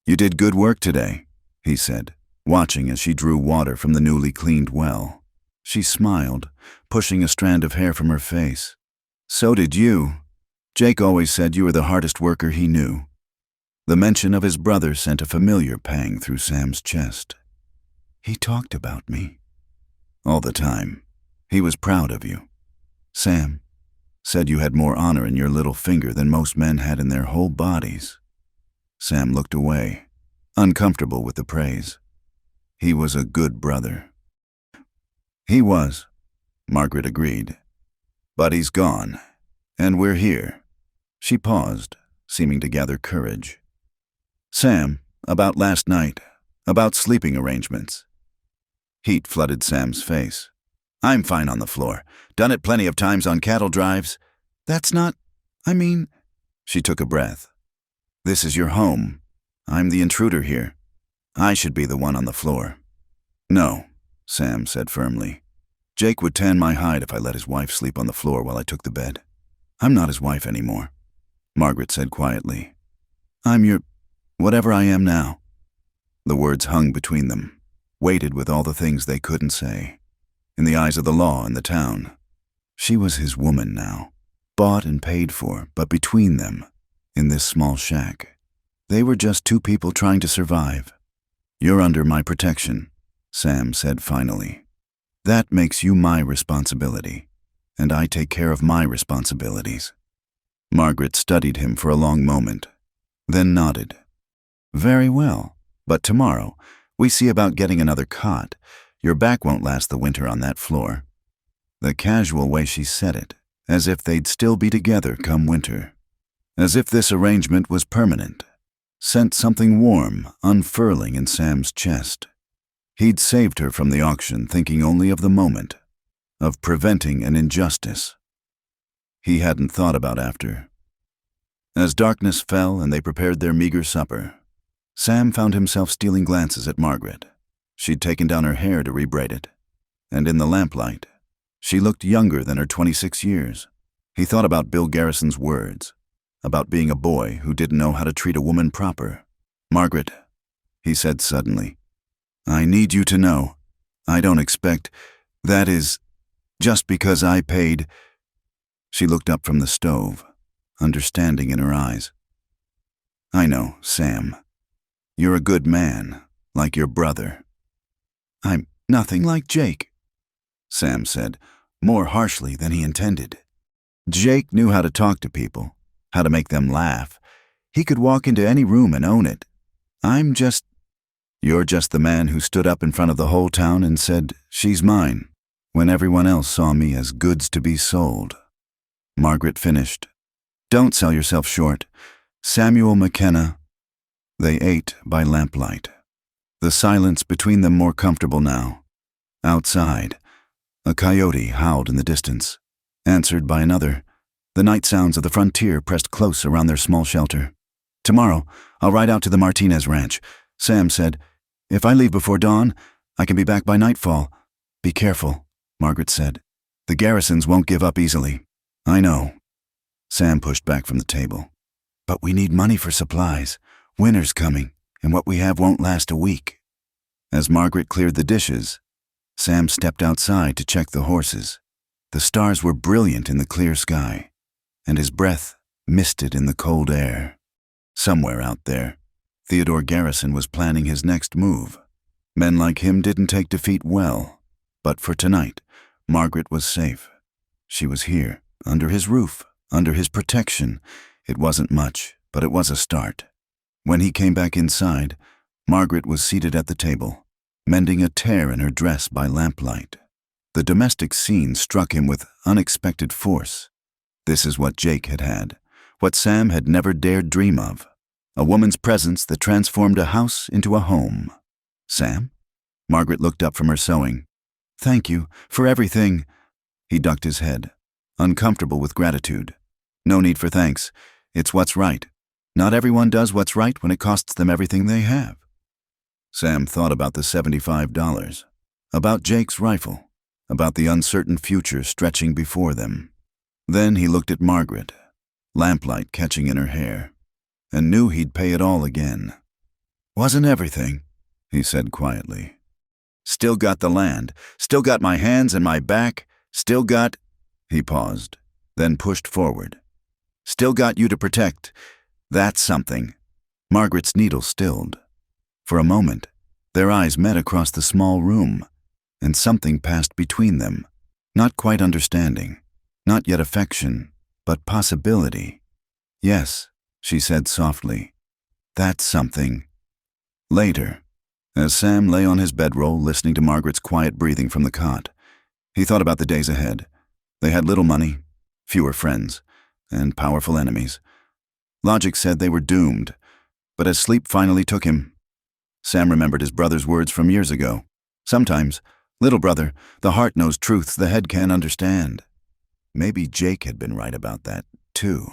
You did good work today, he said, watching as she drew water from the newly cleaned well. She smiled, pushing a strand of hair from her face. So did you. Jake always said you were the hardest worker he knew. The mention of his brother sent a familiar pang through Sam's chest. He talked about me. All the time. He was proud of you. Sam said you had more honor in your little finger than most men had in their whole bodies. Sam looked away, uncomfortable with the praise. He was a good brother. He was, Margaret agreed. But he's gone, and we're here. She paused, seeming to gather courage. Sam, about last night, about sleeping arrangements. Heat flooded Sam's face. I'm fine on the floor. Done it plenty of times on cattle drives. That's not, She took a breath. This is your home. I'm the intruder here. I should be the one on the floor. No, Sam said firmly. Jake would tan my hide if I let his wife sleep on the floor while I took the bed. I'm not his wife anymore, Margaret said quietly. I'm your, whatever I am now. The words hung between them, weighted with all the things they couldn't say. In the eyes of the law and the town, she was his woman now, bought and paid for, but between them, in this small shack, they were just two people trying to survive. You're under my protection, Sam said finally. That makes you my responsibility, and I take care of my responsibilities. Margaret studied him for a long moment, then nodded. Very well, but tomorrow, we see about getting another cot. Your back won't last the winter on that floor. The casual way she said it, as if they'd still be together come winter. As if this arrangement was permanent, sent something warm unfurling in Sam's chest. He'd saved her from the auction thinking only of the moment, of preventing an injustice. He hadn't thought about after. As darkness fell and they prepared their meager supper, Sam found himself stealing glances at Margaret. She'd taken down her hair to rebraid it, and in the lamplight, she looked younger than her 26 years. He thought about Bill Garrison's words, about being a boy who didn't know how to treat a woman proper. Margaret, he said suddenly, I need you to know, I don't expect, that is, just because I paid. She looked up from the stove, understanding in her eyes. I know, Sam. You're a good man, like your brother. I'm nothing like Jake, Sam said, more harshly than he intended. Jake knew how to talk to people, how to make them laugh. He could walk into any room and own it. You're just the man who stood up in front of the whole town and said, "She's mine," when everyone else saw me as goods to be sold. Margaret finished. Don't sell yourself short. Samuel McKenna. They ate by lamplight. The silence between them more comfortable now. Outside, a coyote howled in the distance, answered by another. The night sounds of the frontier pressed close around their small shelter. Tomorrow, I'll ride out to the Martinez ranch, Sam said. If I leave before dawn, I can be back by nightfall. Be careful, Margaret said. The garrisons won't give up easily. I know. Sam pushed back from the table. But we need money for supplies. Winter's coming, and what we have won't last a week. As Margaret cleared the dishes, Sam stepped outside to check the horses. The stars were brilliant in the clear sky, and his breath misted in the cold air. Somewhere out there, Theodore Garrison was planning his next move. Men like him didn't take defeat well, but for tonight, Margaret was safe. She was here, under his roof, under his protection. It wasn't much, but it was a start. When he came back inside, Margaret was seated at the table, mending a tear in her dress by lamplight. The domestic scene struck him with unexpected force. This is what Jake had had, what Sam had never dared dream of. A woman's presence that transformed a house into a home. Sam? Margaret looked up from her sewing. Thank you for everything. He ducked his head, uncomfortable with gratitude. No need for thanks. It's what's right. Not everyone does what's right when it costs them everything they have. Sam thought about the $75, about Jake's rifle, about the uncertain future stretching before them. Then he looked at Margaret, lamplight catching in her hair, and knew he'd pay it all again. Wasn't everything, he said quietly. Still got the land, still got my hands and my back, still got... He paused, then pushed forward. Still got you to protect. That's something. Margaret's needle stilled. For a moment, their eyes met across the small room, and something passed between them. Not quite understanding, not yet affection, but possibility. Yes, she said softly. That's something. Later, as Sam lay on his bedroll listening to Margaret's quiet breathing from the cot, he thought about the days ahead. They had little money, fewer friends, and powerful enemies. Logic said they were doomed, but as sleep finally took him, Sam remembered his brother's words from years ago. Sometimes, little brother, the heart knows truths the head can't understand. Maybe Jake had been right about that, too.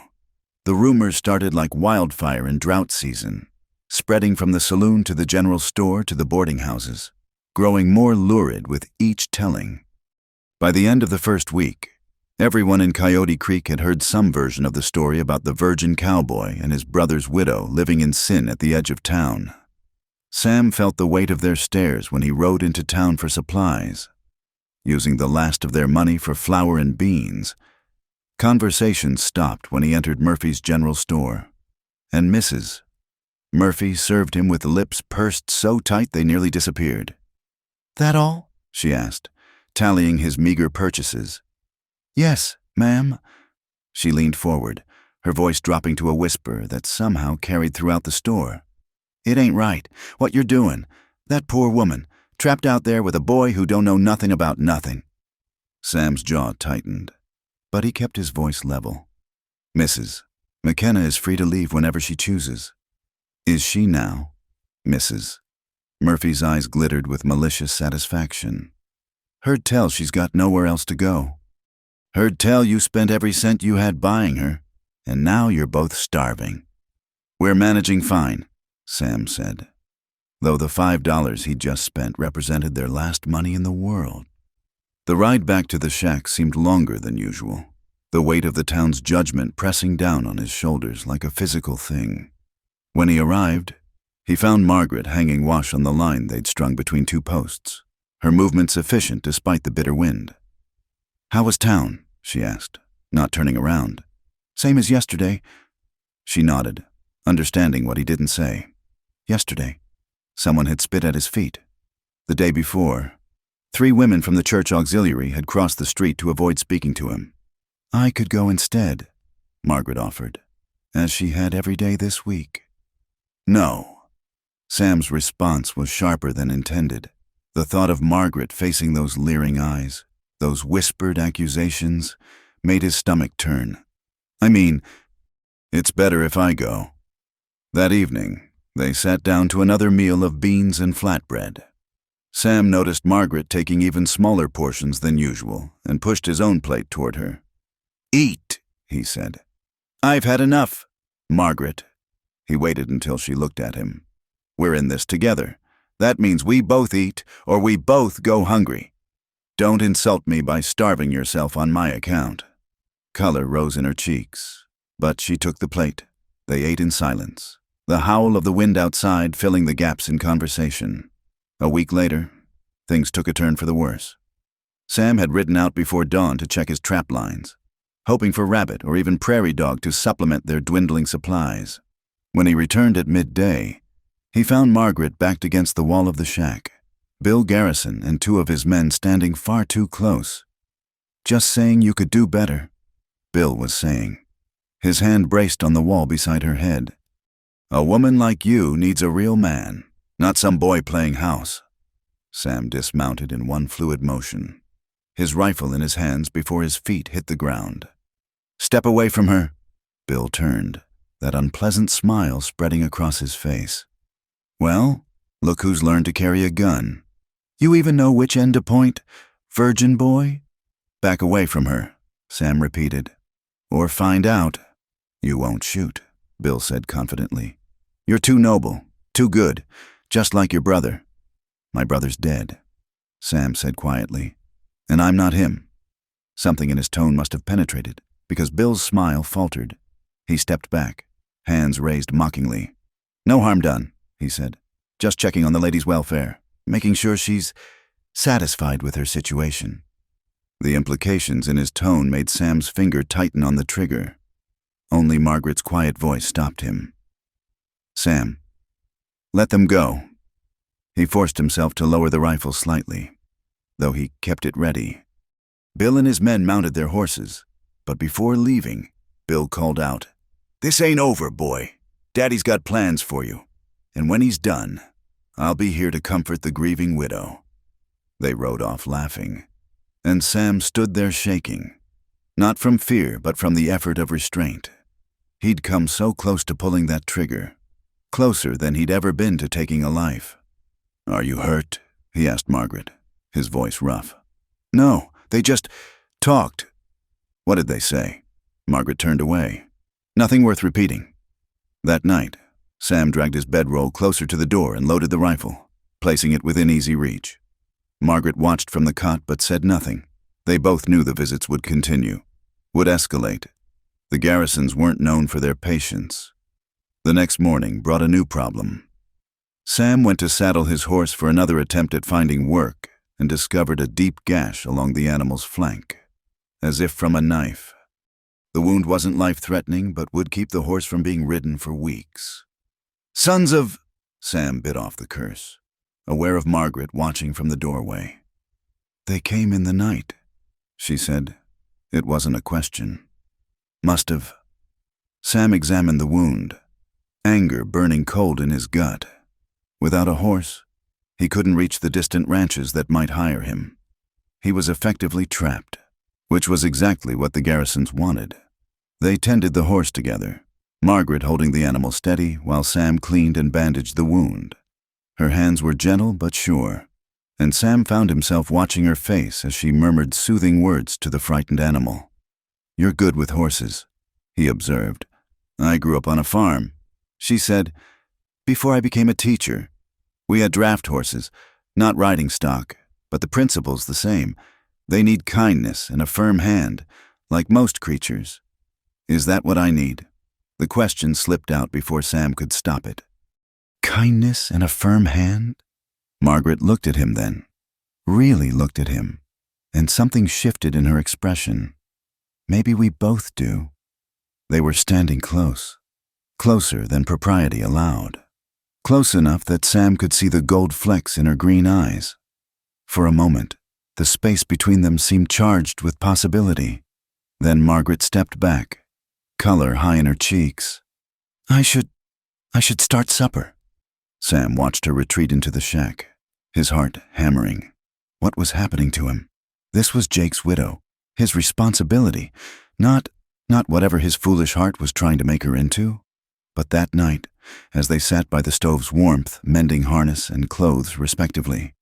The rumors started like wildfire in drought season, spreading from the saloon to the general store to the boarding houses, growing more lurid with each telling. By the end of the first week, everyone in Coyote Creek had heard some version of the story about the virgin cowboy and his brother's widow living in sin at the edge of town. Sam felt the weight of their stares when he rode into town for supplies, using the last of their money for flour and beans. Conversation stopped when he entered Murphy's general store, and Mrs. Murphy served him with lips pursed so tight they nearly disappeared. "That all?" she asked, tallying his meager purchases. "Yes, ma'am." She leaned forward, her voice dropping to a whisper that somehow carried throughout the store. "It ain't right, what you're doing. That poor woman, trapped out there with a boy who don't know nothing about nothing." Sam's jaw tightened, but he kept his voice level. "Mrs. McKenna is free to leave whenever she chooses." "Is she now, Mrs.?" Murphy's eyes glittered with malicious satisfaction. "Heard tell she's got nowhere else to go. Heard tell you spent every cent you had buying her, and now you're both starving." "We're managing fine," Sam said, though the $5 he'd just spent represented their last money in the world. The ride back to the shack seemed longer than usual, the weight of the town's judgment pressing down on his shoulders like a physical thing. When he arrived, he found Margaret hanging wash on the line they'd strung between two posts, her movements efficient despite the bitter wind. "How was town?" she asked, not turning around. "Same as yesterday." She nodded, understanding what he didn't say. Yesterday, someone had spit at his feet. The day before, 3 women from the church auxiliary had crossed the street to avoid speaking to him. I could go instead, Margaret offered, as she had every day this week. No. Sam's response was sharper than intended. The thought of Margaret facing those leering eyes, those whispered accusations, made his stomach turn. I mean, it's better if I go. That evening, they sat down to another meal of beans and flatbread. Sam noticed Margaret taking even smaller portions than usual and pushed his own plate toward her. Eat, he said. I've had enough, Margaret. He waited until she looked at him. We're in this together. That means we both eat or we both go hungry. Don't insult me by starving yourself on my account. Color rose in her cheeks, but she took the plate. They ate in silence, the howl of the wind outside filling the gaps in conversation. A week later, things took a turn for the worse. Sam had ridden out before dawn to check his trap lines, hoping for rabbit or even prairie dog to supplement their dwindling supplies. When he returned at midday, he found Margaret backed against the wall of the shack, Bill Garrison and 2 of his men standing far too close. Just saying you could do better, Bill was saying. His hand braced on the wall beside her head. A woman like you needs a real man, not some boy playing house. Sam dismounted in one fluid motion, his rifle in his hands before his feet hit the ground. Step away from her. Bill turned, that unpleasant smile spreading across his face. Well, look who's learned to carry a gun. You even know which end to point, virgin boy? Back away from her, Sam repeated. Or find out. You won't shoot, Bill said confidently. You're too noble, too good, just like your brother. My brother's dead, Sam said quietly. And I'm not him. Something in his tone must have penetrated, because Bill's smile faltered. He stepped back, hands raised mockingly. No harm done, he said. Just checking on the lady's welfare, making sure she's satisfied with her situation. The implications in his tone made Sam's finger tighten on the trigger. Only Margaret's quiet voice stopped him. Sam, let them go. He forced himself to lower the rifle slightly, though he kept it ready. Bill and his men mounted their horses, but before leaving, Bill called out, This ain't over, boy. Daddy's got plans for you. And when he's done, I'll be here to comfort the grieving widow. They rode off laughing, and Sam stood there shaking, not from fear but from the effort of restraint. He'd come so close to pulling that trigger, closer than he'd ever been to taking a life. Are you hurt? He asked Margaret, his voice rough. No, they just talked. What did they say? Margaret turned away. Nothing worth repeating. That night, Sam dragged his bedroll closer to the door and loaded the rifle, placing it within easy reach. Margaret watched from the cot but said nothing. They both knew the visits would continue, would escalate. The Garrisons weren't known for their patience. The next morning brought a new problem. Sam went to saddle his horse for another attempt at finding work and discovered a deep gash along the animal's flank, as if from a knife. The wound wasn't life-threatening but would keep the horse from being ridden for weeks. Sons of... Sam bit off the curse, aware of Margaret watching from the doorway. They came in the night, she said. It wasn't a question. Must have. Sam examined the wound, anger burning cold in his gut. Without a horse, he couldn't reach the distant ranches that might hire him. He was effectively trapped, which was exactly what the Garrisons wanted. They tended the horse together, Margaret holding the animal steady while Sam cleaned and bandaged the wound. Her hands were gentle but sure, and Sam found himself watching her face as she murmured soothing words to the frightened animal. You're good with horses, he observed. I grew up on a farm, she said. Before I became a teacher, we had draft horses, not riding stock, but the principle's the same. They need kindness and a firm hand, like most creatures. Is that what I need? The question slipped out before Sam could stop it. Kindness and a firm hand? Margaret looked at him then, really looked at him, and something shifted in her expression. Maybe we both do. They were standing close, closer than propriety allowed. Close enough that Sam could see the gold flecks in her green eyes. For a moment, the space between them seemed charged with possibility. Then Margaret stepped back, color high in her cheeks. I should start supper." Sam watched her retreat into the shack, his heart hammering. What was happening to him? This was Jake's widow, his responsibility, not whatever his foolish heart was trying to make her into. But that night, as they sat by the stove's warmth, mending harness and clothes respectively,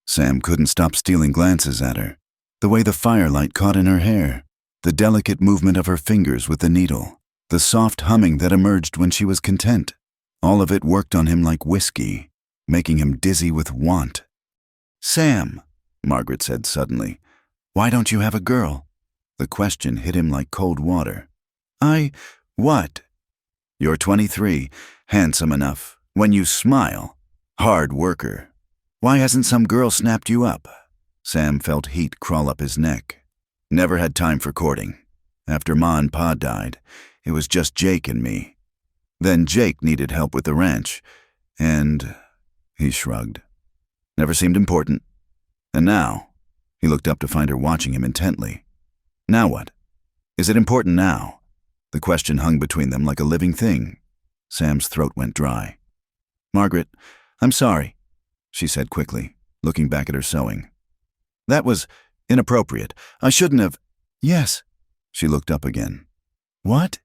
Sam couldn't stop stealing glances at her. The way the firelight caught in her hair, the delicate movement of her fingers with the needle, the soft humming that emerged when she was content. All of it worked on him like whiskey, making him dizzy with want. "Sam," Margaret said suddenly, "why don't you have a girl?" The question hit him like cold water. What? "You're 23, handsome enough, when you smile, hard worker. Why hasn't some girl snapped you up?" Sam felt heat crawl up his neck. Never had time for courting. After Ma and Pa died, it was just Jake and me. Then Jake needed help with the ranch, and he shrugged. Never seemed important. And now, he looked up to find her watching him intently. Now what? Is it important now? The question hung between them like a living thing. Sam's throat went dry. "Margaret, I'm sorry," she said quickly, looking back at her sewing. "That was inappropriate. I shouldn't have—" "Yes." She looked up again. "What?"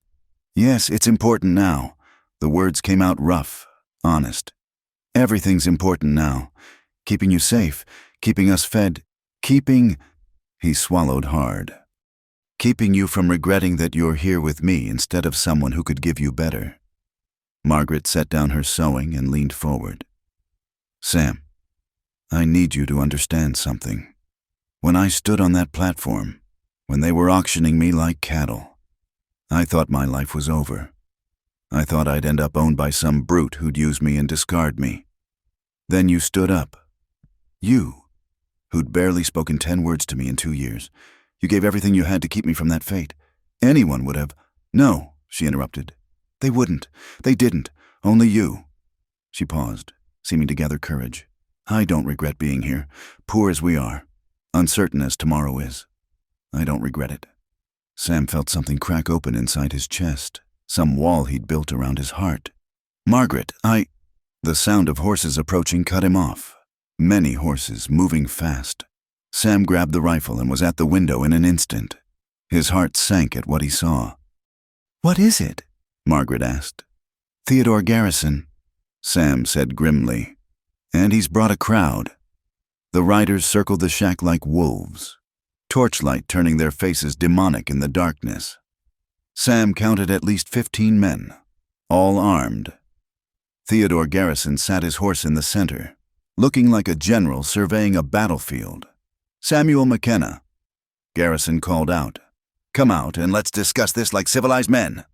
"Yes, it's important now." The words came out rough, honest. "Everything's important now. Keeping you safe, keeping us fed, keeping—" He swallowed hard. "Keeping you from regretting that you're here with me instead of someone who could give you better." Margaret set down her sewing and leaned forward. "Sam, I need you to understand something. When I stood on that platform, when they were auctioning me like cattle, I thought my life was over. I thought I'd end up owned by some brute who'd use me and discard me. Then you stood up. You, who'd barely spoken 10 words to me in 2 years. You gave everything you had to keep me from that fate. Anyone would have—" "No," she interrupted. "They wouldn't. They didn't. Only you." She paused, seeming to gather courage. "I don't regret being here, poor as we are, uncertain as tomorrow is. I don't regret it." Sam felt something crack open inside his chest, some wall he'd built around his heart. "Margaret, The sound of horses approaching cut him off. Many horses, moving fast. Sam grabbed the rifle and was at the window in an instant. His heart sank at what he saw. "What is it?" Margaret asked. "Theodore Garrison," Sam said grimly. "And he's brought a crowd." The riders circled the shack like wolves, torchlight turning their faces demonic in the darkness. Sam counted at least 15 men, all armed. Theodore Garrison sat his horse in the center, looking like a general surveying a battlefield. "Samuel McKenna," Garrison called out. "Come out and let's discuss this like civilized men."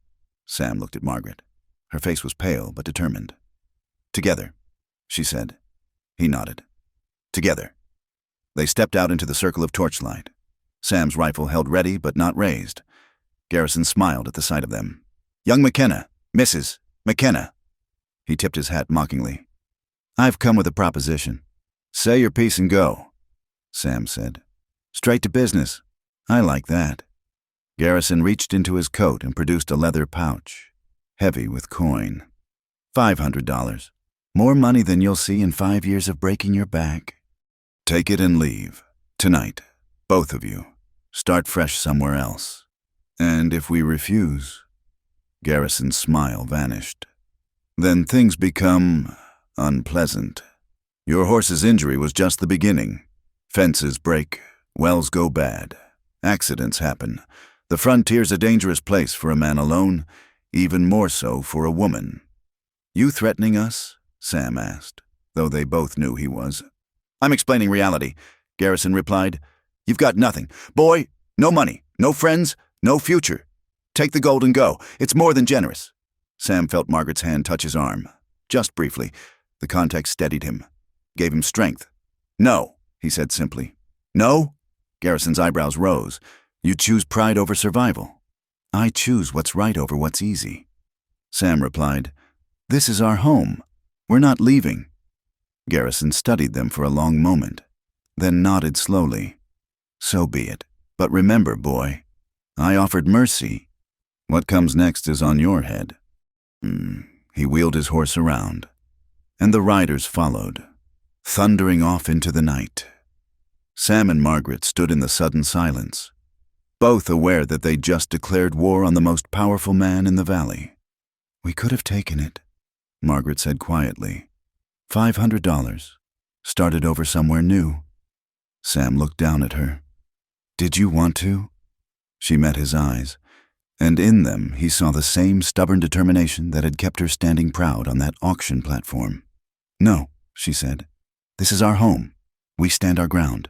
Sam looked at Margaret. Her face was pale but determined. "Together," she said. He nodded. "Together." They stepped out into the circle of torchlight. Sam's rifle held ready but not raised. Garrison smiled at the sight of them. "Young McKenna, Mrs. McKenna." He tipped his hat mockingly. "I've come with a proposition." "Say your piece and go," Sam said. "Straight to business. I like that." Garrison reached into his coat and produced a leather pouch, heavy with coin. $500. More money than you'll see in 5 years of breaking your back. "Take it and leave. Tonight. Both of you. Start fresh somewhere else. And if we refuse—" Garrison's smile vanished. "Then things become unpleasant. Your horse's injury was just the beginning. Fences break, wells go bad, accidents happen. The frontier's a dangerous place for a man alone, even more so for a woman." "You threatening us?" Sam asked, though they both knew he was. "I'm explaining reality," Garrison replied. "You've got nothing. Boy, no money, no friends, no future. Take the gold and go. It's more than generous." Sam felt Margaret's hand touch his arm. Just briefly. The contact steadied him, gave him strength. "No," he said simply. "No?" Garrison's eyebrows rose. "You choose pride over survival." "I choose what's right over what's easy." Sam replied, "This is our home. We're not leaving." Garrison studied them for a long moment, then nodded slowly. "So be it. But remember, boy, I offered mercy. What comes next is on your head." He wheeled his horse around, and the riders followed, thundering off into the night. Sam and Margaret stood in the sudden silence, both aware that they'd just declared war on the most powerful man in the valley. "We could have taken it," Margaret said quietly. $500. Started over somewhere new." Sam looked down at her. "Did you want to?" She met his eyes, and in them he saw the same stubborn determination that had kept her standing proud on that auction platform. "No," she said. "This is our home. We stand our ground,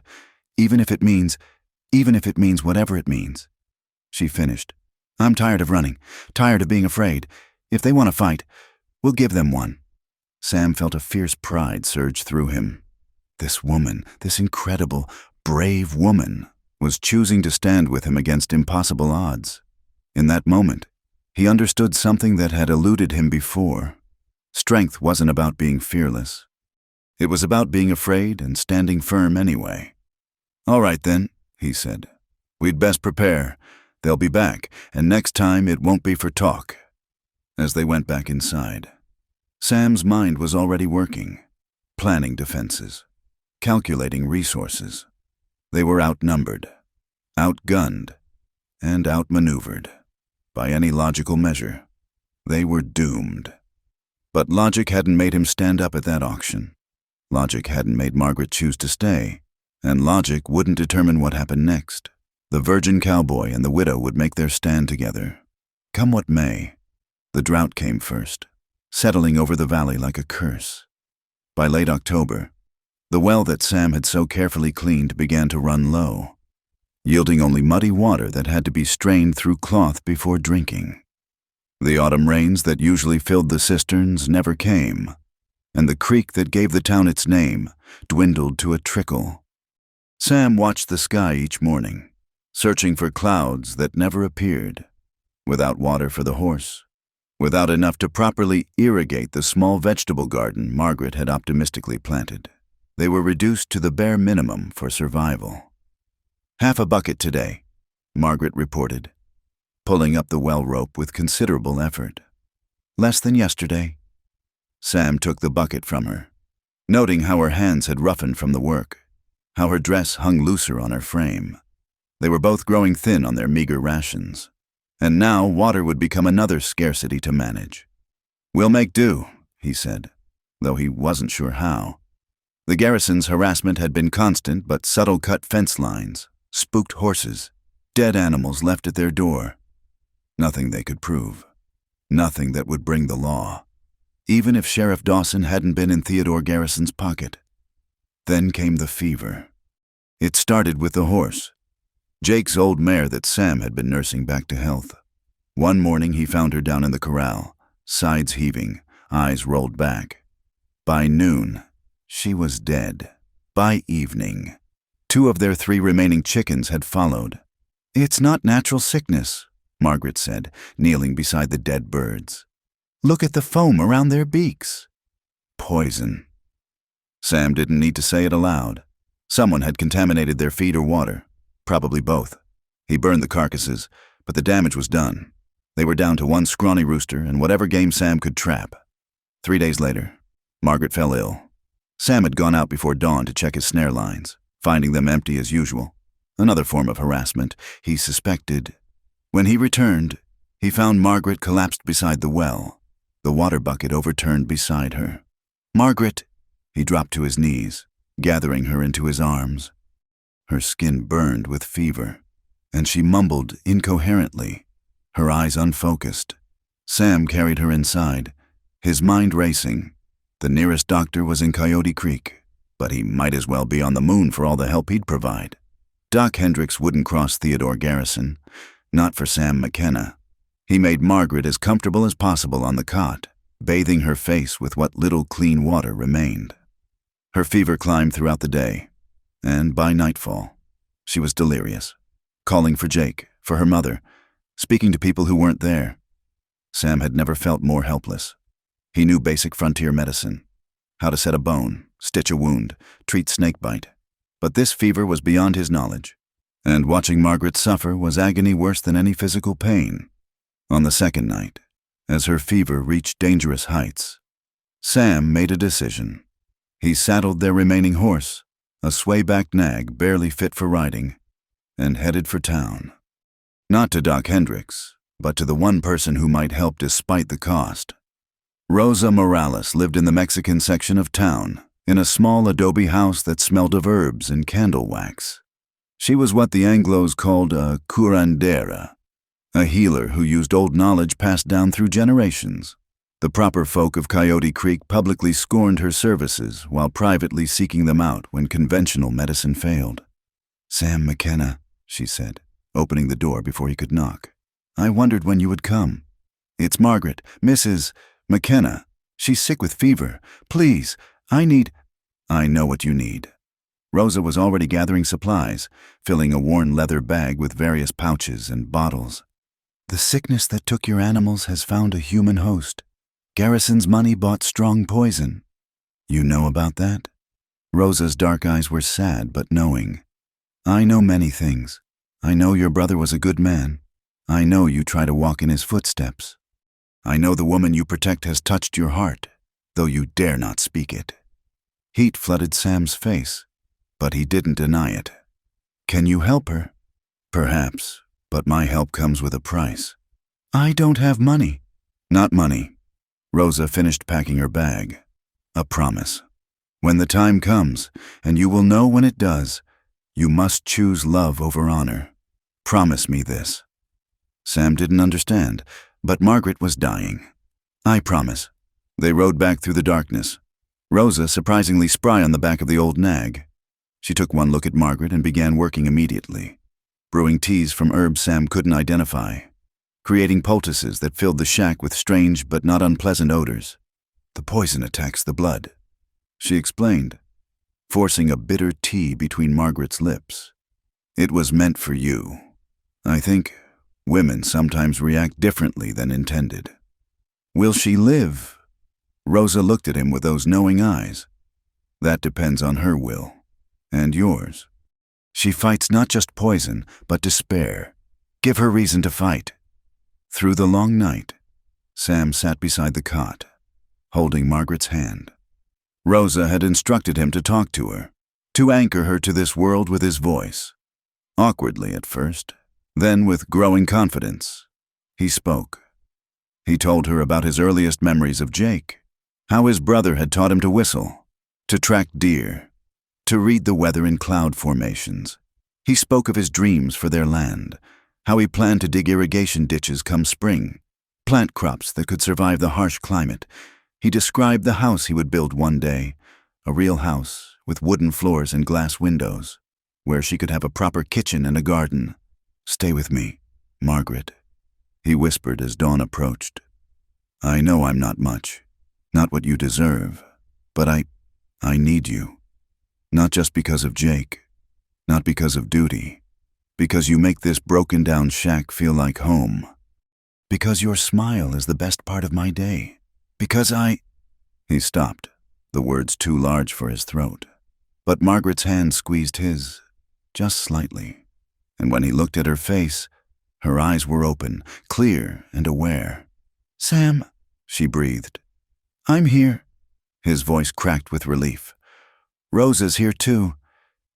even if it means whatever it means." She finished. "I'm tired of running, tired of being afraid. If they want to fight, we'll give them one." Sam felt a fierce pride surge through him. This woman, this incredible, brave woman, was choosing to stand with him against impossible odds. In that moment, he understood something that had eluded him before. Strength wasn't about being fearless. It was about being afraid and standing firm anyway. "All right then," he said. "We'd best prepare. They'll be back, and next time it won't be for talk." As they went back inside, Sam's mind was already working, planning defenses, calculating resources. They were outnumbered, outgunned, and outmaneuvered. By any logical measure, they were doomed. But logic hadn't made him stand up at that auction. Logic hadn't made Margaret choose to stay, and logic wouldn't determine what happened next. The virgin cowboy and the widow would make their stand together. Come what may, the drought came first, settling over the valley like a curse. By late October, the well that Sam had so carefully cleaned began to run low, yielding only muddy water that had to be strained through cloth before drinking. The autumn rains that usually filled the cisterns never came, and the creek that gave the town its name dwindled to a trickle. Sam watched the sky each morning, searching for clouds that never appeared, without water for the horse, without enough to properly irrigate the small vegetable garden Margaret had optimistically planted. They were reduced to the bare minimum for survival. "Half a bucket today," Margaret reported, pulling up the well rope with considerable effort. "Less than yesterday." Sam took the bucket from her, noting how her hands had roughened from the work, how her dress hung looser on her frame. They were both growing thin on their meager rations, and now water would become another scarcity to manage. "We'll make do," he said, though he wasn't sure how. The garrison's harassment had been constant but subtle cut fence lines, spooked horses, dead animals left at their door. Nothing they could prove. Nothing that would bring the law, even if Sheriff Dawson hadn't been in Theodore Garrison's pocket. Then came the fever. It started with the horse, Jake's old mare that Sam had been nursing back to health. One morning he found her down in the corral, sides heaving, eyes rolled back. By noon, she was dead. By evening, 2 of their 3 remaining chickens had followed. "It's not natural sickness," Margaret said, kneeling beside the dead birds. "Look at the foam around their beaks." Poison. Sam didn't need to say it aloud. Someone had contaminated their feed or water, probably both. He burned the carcasses, but the damage was done. They were down to one scrawny rooster and whatever game Sam could trap. 3 days later, Margaret fell ill. Sam had gone out before dawn to check his snare lines, finding them empty as usual. Another form of harassment, he suspected. When he returned, he found Margaret collapsed beside the well, the water bucket overturned beside her. "Margaret!" He dropped to his knees, gathering her into his arms. Her skin burned with fever, and she mumbled incoherently, her eyes unfocused. Sam carried her inside, his mind racing. The nearest doctor was in Coyote Creek, but he might as well be on the moon for all the help he'd provide. Doc Hendricks wouldn't cross Theodore Garrison, not for Sam McKenna. He made Margaret as comfortable as possible on the cot, bathing her face with what little clean water remained. Her fever climbed throughout the day, and by nightfall, she was delirious, calling for Jake, for her mother, speaking to people who weren't there. Sam had never felt more helpless. He knew basic frontier medicine, how to set a bone, stitch a wound, treat snakebite. But this fever was beyond his knowledge, and watching Margaret suffer was agony worse than any physical pain. On the second night, as her fever reached dangerous heights, Sam made a decision. He saddled their remaining horse, a sway-backed nag barely fit for riding, and headed for town. Not to Doc Hendricks, but to the one person who might help despite the cost. Rosa Morales lived in the Mexican section of town, in a small adobe house that smelled of herbs and candle wax. She was what the Anglos called a curandera, a healer who used old knowledge passed down through generations. The proper folk of Coyote Creek publicly scorned her services while privately seeking them out when conventional medicine failed. "Sam McKenna," she said, opening the door before he could knock. "I wondered when you would come. It's Margaret, Mrs. McKenna. She's sick with fever. Please, I know what you need." Rosa was already gathering supplies, filling a worn leather bag with various pouches and bottles. "The sickness that took your animals has found a human host. Garrison's money bought strong poison. You know about that?" Rosa's dark eyes were sad but knowing. "I know many things. I know your brother was a good man. I know you try to walk in his footsteps. I know the woman you protect has touched your heart, though you dare not speak it." Heat flooded Sam's face, but he didn't deny it. "Can you help her?" "Perhaps, but my help comes with a price." "I don't have money." "Not money." Rosa finished packing her bag. "A promise. When the time comes, and you will know when it does, you must choose love over honor. Promise me this." Sam didn't understand, but Margaret was dying. "I promise." They rode back through the darkness, Rosa surprisingly spry on the back of the old nag. She took one look at Margaret and began working immediately, brewing teas from herbs Sam couldn't identify, creating poultices that filled the shack with strange but not unpleasant odors. "The poison attacks the blood," she explained, forcing a bitter tea between Margaret's lips. "It was meant for you. I think women sometimes react differently than intended." "Will she live?" Rosa looked at him with those knowing eyes. "That depends on her will, and yours. She fights not just poison, but despair. Give her reason to fight." Through the long night, Sam sat beside the cot, holding Margaret's hand. Rosa had instructed him to talk to her, to anchor her to this world with his voice. Awkwardly at first, then with growing confidence, he spoke. He told her about his earliest memories of Jake, how his brother had taught him to whistle, to track deer, to read the weather in cloud formations. He spoke of his dreams for their land, how he planned to dig irrigation ditches come spring, plant crops that could survive the harsh climate. He described the house he would build one day, a real house with wooden floors and glass windows, where she could have a proper kitchen and a garden. "Stay with me, Margaret," he whispered as dawn approached. "I know I'm not much, not what you deserve, but I need you. Not just because of Jake, not because of duty, because you make this broken-down shack feel like home. Because your smile is the best part of my day. Because He stopped, the words too large for his throat. But Margaret's hand squeezed his, just slightly. And when he looked at her face, her eyes were open, clear and aware. "Sam," she breathed. "I'm here." His voice cracked with relief. "Rosa's here too.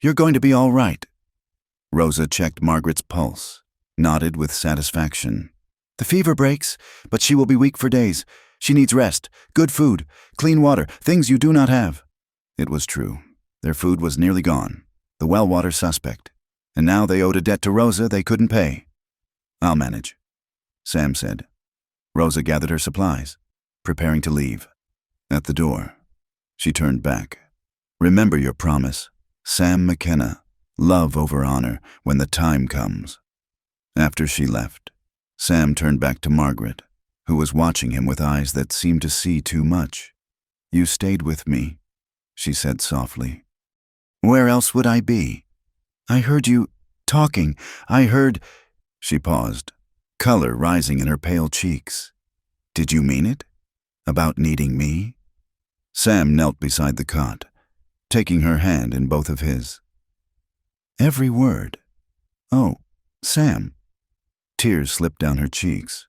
You're going to be all right." Rosa checked Margaret's pulse, nodded with satisfaction. "The fever breaks, but she will be weak for days. She needs rest, good food, clean water, things you do not have." It was true. Their food was nearly gone, the well water suspect, and now they owed a debt to Rosa they couldn't pay. "I'll manage," Sam said. Rosa gathered her supplies, preparing to leave. At the door, she turned back. "Remember your promise, Sam McKenna, love over honor when the time comes." After she left, Sam turned back to Margaret, who was watching him with eyes that seemed to see too much. "You stayed with me," she said softly. "Where else would I be? I heard you talking. I heard—" She paused, color rising in her pale cheeks. Did you mean it? About needing me? Sam knelt beside the cot, taking her hand in both of his. Every word. Oh, Sam. Tears slipped down her cheeks.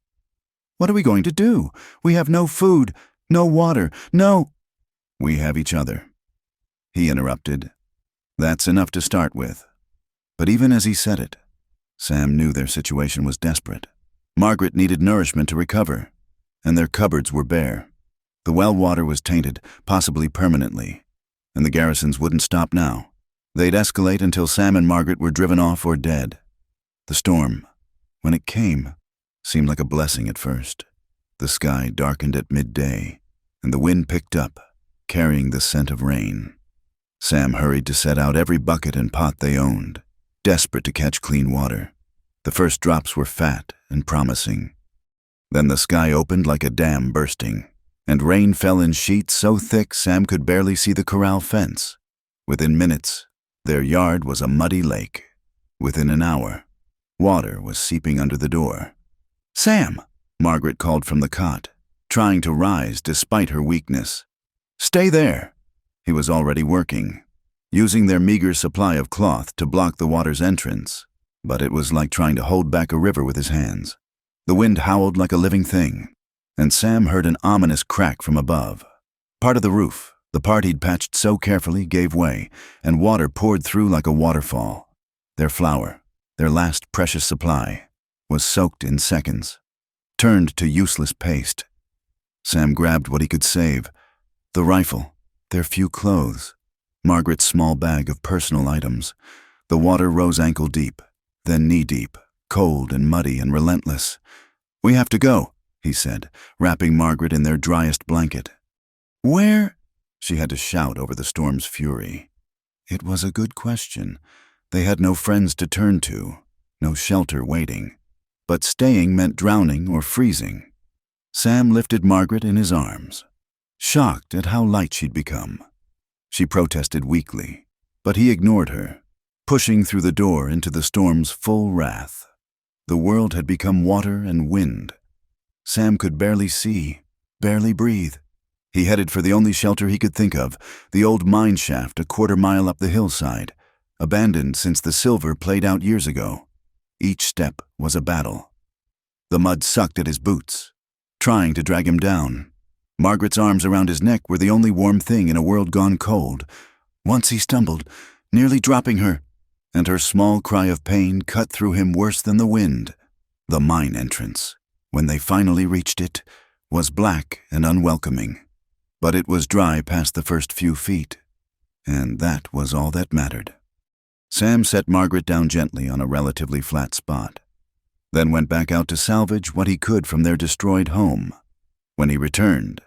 What are we going to do? We have no food, no water, no— We have each other. He interrupted. That's enough to start with. But even as he said it, Sam knew their situation was desperate. Margaret needed nourishment to recover, and their cupboards were bare. The well water was tainted, possibly permanently, and the garrisons wouldn't stop now. They'd escalate until Sam and Margaret were driven off or dead. The storm, when it came, seemed like a blessing at first. The sky darkened at midday, and the wind picked up, carrying the scent of rain. Sam hurried to set out every bucket and pot they owned, desperate to catch clean water. The first drops were fat and promising. Then the sky opened like a dam bursting, and rain fell in sheets so thick Sam could barely see the corral fence. Within minutes, their yard was a muddy lake. Within an hour, water was seeping under the door. "Sam!" Margaret called from the cot, trying to rise despite her weakness. "Stay there!" He was already working, using their meager supply of cloth to block the water's entrance, but it was like trying to hold back a river with his hands. The wind howled like a living thing, and Sam heard an ominous crack from above. Part of the roof, the part he'd patched so carefully, gave way, and water poured through like a waterfall. Their flour, their last precious supply, was soaked in seconds, turned to useless paste. Sam grabbed what he could save: the rifle, their few clothes, Margaret's small bag of personal items. The water rose ankle-deep, then knee-deep, cold and muddy and relentless. "We have to go," he said, wrapping Margaret in their driest blanket. "Where?" She had to shout over the storm's fury. It was a good question. They had no friends to turn to, no shelter waiting. But staying meant drowning or freezing. Sam lifted Margaret in his arms, shocked at how light she'd become. She protested weakly, but he ignored her, pushing through the door into the storm's full wrath. The world had become water and wind. Sam could barely see, barely breathe. He headed for the only shelter he could think of, the old mine shaft a quarter-mile up the hillside, abandoned since the silver played out years ago. Each step was a battle. The mud sucked at his boots, trying to drag him down. Margaret's arms around his neck were the only warm thing in a world gone cold. Once he stumbled, nearly dropping her, and her small cry of pain cut through him worse than the wind. The mine entrance, when they finally reached it, was black and unwelcoming. But it was dry past the first few feet, and that was all that mattered. Sam set Margaret down gently on a relatively flat spot, then went back out to salvage what he could from their destroyed home. When he returned,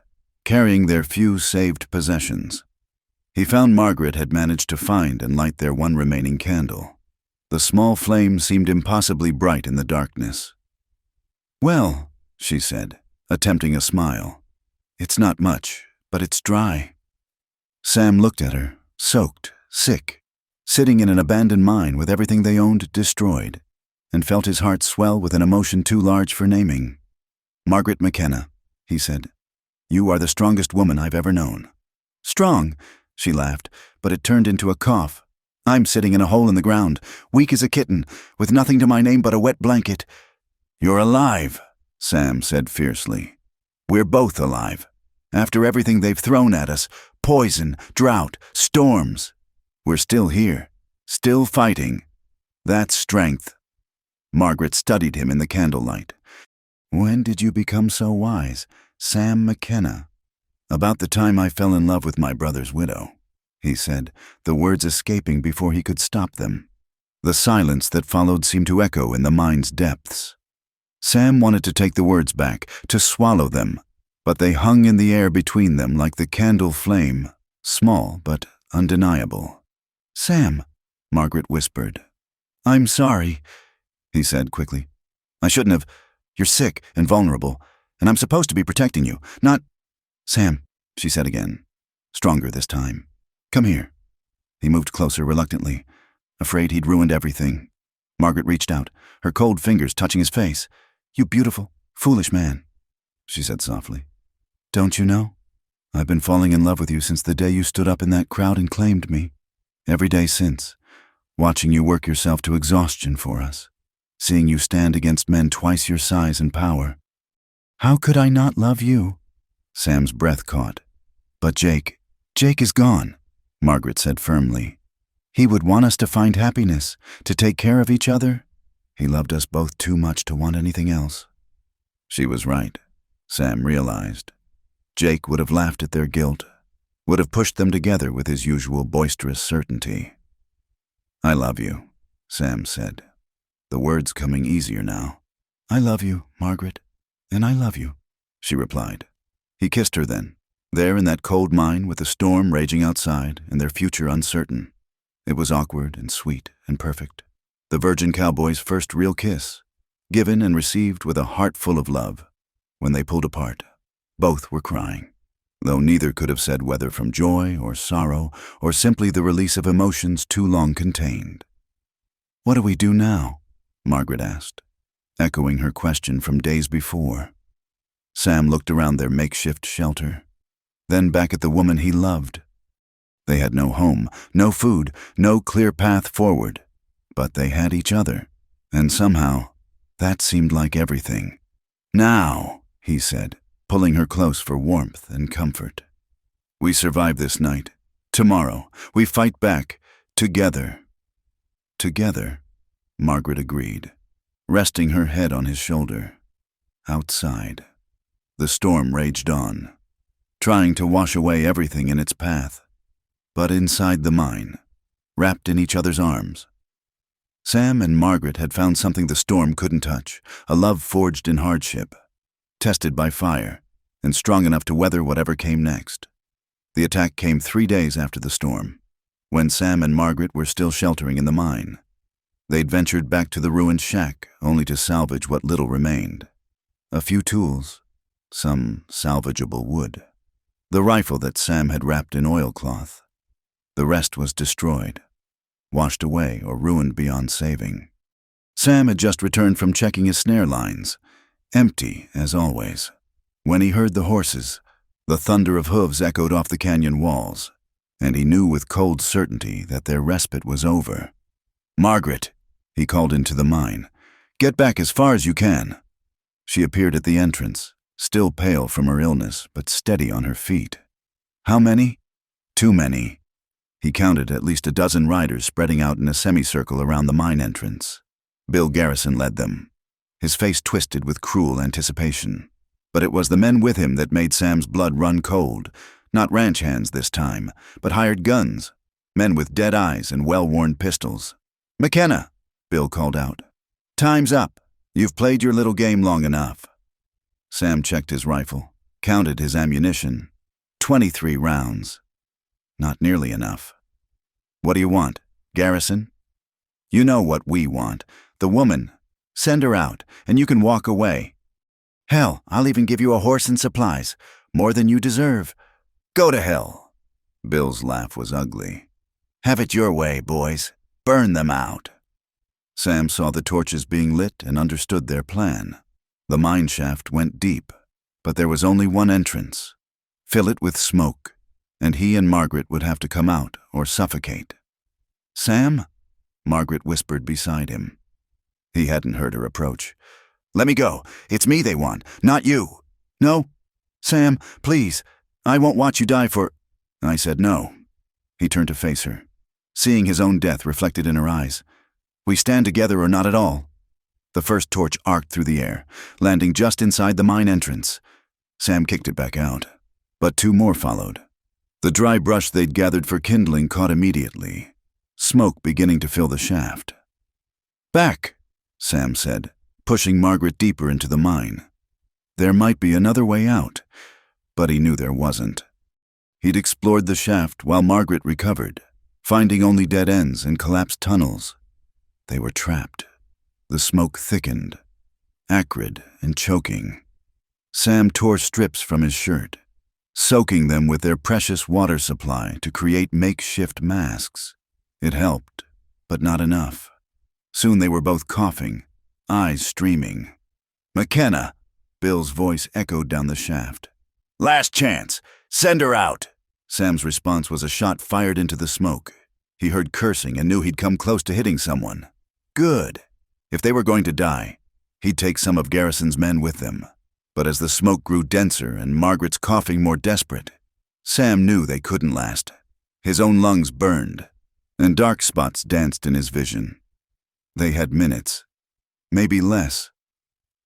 carrying their few saved possessions, he found Margaret had managed to find and light their one remaining candle. The small flame seemed impossibly bright in the darkness. "Well," she said, attempting a smile, "it's not much, but it's dry." Sam looked at her, soaked, sick, sitting in an abandoned mine with everything they owned destroyed, and felt his heart swell with an emotion too large for naming. "Margaret McKenna," he said, "you are the strongest woman I've ever known." "Strong," she laughed, but it turned into a cough. "I'm sitting in a hole in the ground, weak as a kitten, with nothing to my name but a wet blanket." "You're alive," Sam said fiercely. "We're both alive. After everything they've thrown at us, poison, drought, storms, we're still here, still fighting. That's strength." Margaret studied him in the candlelight. "When did you become so wise, Sam McKenna?" "About the time I fell in love with my brother's widow," he said, the words escaping before he could stop them. The silence that followed seemed to echo in the mine's depths. Sam wanted to take the words back, to swallow them, but they hung in the air between them like the candle flame, small but undeniable. "Sam," Margaret whispered. "I'm sorry," he said quickly. "I shouldn't have. You're sick and vulnerable, and I'm supposed to be protecting you, not—" "Sam," she said again, stronger this time. "Come here." He moved closer reluctantly, afraid he'd ruined everything. Margaret reached out, her cold fingers touching his face. "You beautiful, foolish man." she said softly. Don't you know? I've been falling in love with you since the day you stood up in that crowd and claimed me. Every day since, watching you work yourself to exhaustion for us, seeing you stand against men twice your size and power. How could I not love you? Sam's breath caught. But Jake is gone, Margaret said firmly. He would want us to find happiness, to take care of each other. He loved us both too much to want anything else. She was right, Sam realized. Jake would have laughed at their guilt, would have pushed them together with his usual boisterous certainty. I love you, Sam said, the words coming easier now. I love you, Margaret, and I love you, she replied. He kissed her then, there in that cold mine with the storm raging outside and their future uncertain. It was awkward and sweet and perfect. The virgin cowboy's first real kiss, given and received with a heart full of love. When they pulled apart, both were crying, though neither could have said whether from joy or sorrow or simply the release of emotions too long contained. What do we do now? Margaret asked, echoing her question from days before. Sam looked around their makeshift shelter, then back at the woman he loved. They had no home, no food, no clear path forward, but they had each other, and somehow that seemed like everything. Now, he said, pulling her close for warmth and comfort. We survive this night. Tomorrow, we fight back, together. Together, Margaret agreed, resting her head on his shoulder. Outside, the storm raged on, trying to wash away everything in its path. But inside the mine, wrapped in each other's arms, Sam and Margaret had found something the storm couldn't touch, a love forged in hardship, tested by fire, and strong enough to weather whatever came next. The attack came 3 days after the storm, when Sam and Margaret were still sheltering in the mine. They'd ventured back to the ruined shack, only to salvage what little remained. A few tools, some salvageable wood, the rifle that Sam had wrapped in oilcloth. The rest was destroyed, washed away or ruined beyond saving. Sam had just returned from checking his snare lines, empty as always, when he heard the horses. The thunder of hooves echoed off the canyon walls, and he knew with cold certainty that their respite was over. Margaret, he called into the mine, get back as far as you can. She appeared at the entrance, still pale from her illness, but steady on her feet. How many? Too many. He counted at least a dozen riders spreading out in a semicircle around the mine entrance. Bill Garrison led them, his face twisted with cruel anticipation. But it was the men with him that made Sam's blood run cold. Not ranch hands this time, but hired guns, men with dead eyes and well-worn pistols. McKenna, Bill called out. Time's up. You've played your little game long enough. Sam checked his rifle, counted his ammunition. 23 rounds. Not nearly enough. What do you want, Garrison? You know what we want. The woman. Send her out, and you can walk away. Hell, I'll even give you a horse and supplies. More than you deserve. Go to hell. Bill's laugh was ugly. Have it your way, boys. Burn them out. Sam saw the torches being lit and understood their plan. The mine shaft went deep, but there was only one entrance. Fill it with smoke, and he and Margaret would have to come out or suffocate. Sam? Margaret whispered beside him. He hadn't heard her approach. Let me go. It's me they want, not you. No? Sam, please. I won't watch you die for... I said no. He turned to face her, seeing his own death reflected in her eyes. We stand together or not at all. The first torch arced through the air, landing just inside the mine entrance. Sam kicked it back out, but 2 more followed. The dry brush they'd gathered for kindling caught immediately, smoke beginning to fill the shaft. Back, Sam said, pushing Margaret deeper into the mine. There might be another way out, but he knew there wasn't. He'd explored the shaft while Margaret recovered, finding only dead ends and collapsed tunnels. They were trapped. The smoke thickened, acrid and choking. Sam tore strips from his shirt, soaking them with their precious water supply to create makeshift masks. It helped, but not enough. Soon they were both coughing, eyes streaming. McKenna, Bill's voice echoed down the shaft. "Last chance! Send her out!" Sam's response was a shot fired into the smoke. He heard cursing and knew he'd come close to hitting someone. Good. If they were going to die, he'd take some of Garrison's men with them. But as the smoke grew denser and Margaret's coughing more desperate, Sam knew they couldn't last. His own lungs burned, and dark spots danced in his vision. They had minutes, maybe less.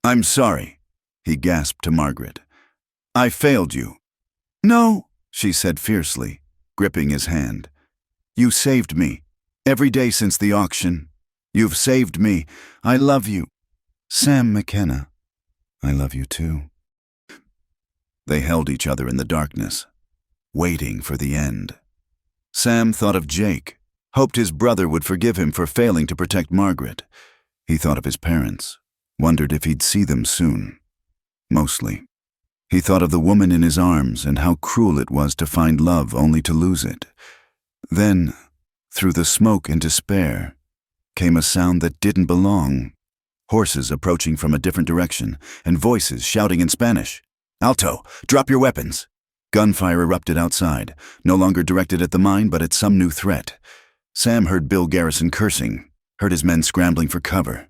"I'm sorry," he gasped to Margaret. "I failed you." "No," she said fiercely, gripping his hand. "You saved me. Every day since the auction. You've saved me. I love you." "Sam McKenna, I love you too." They held each other in the darkness, waiting for the end. Sam thought of Jake, hoped his brother would forgive him for failing to protect Margaret. He thought of his parents, wondered if he'd see them soon. Mostly. He thought of the woman in his arms and how cruel it was to find love only to lose it. Then, through the smoke and despair, came a sound that didn't belong. Horses approaching from a different direction, and voices shouting in Spanish. "Alto, drop your weapons!" Gunfire erupted outside, no longer directed at the mine but at some new threat. Sam heard Bill Garrison cursing, heard his men scrambling for cover.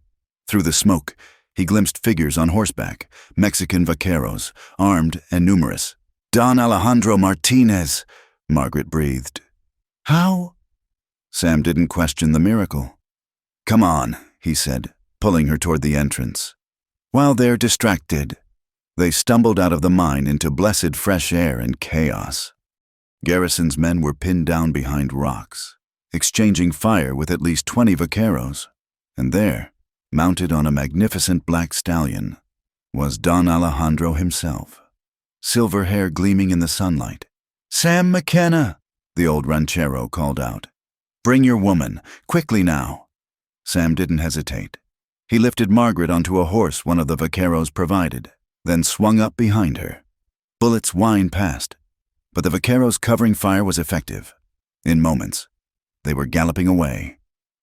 Through the smoke, he glimpsed figures on horseback, Mexican vaqueros, armed and numerous. "Don Alejandro Martinez," Margaret breathed. "How?" Sam didn't question the miracle. "Come on," he said, pulling her toward the entrance. While they're distracted, they stumbled out of the mine into blessed fresh air and chaos. Garrison's men were pinned down behind rocks, exchanging fire with at least 20 vaqueros, and there, mounted on a magnificent black stallion, was Don Alejandro himself, silver hair gleaming in the sunlight. "Sam McKenna," the old ranchero called out. "Bring your woman, quickly now." Sam didn't hesitate. He lifted Margaret onto a horse one of the vaqueros provided, then swung up behind her. Bullets whined past, but the vaqueros' covering fire was effective. In moments, they were galloping away,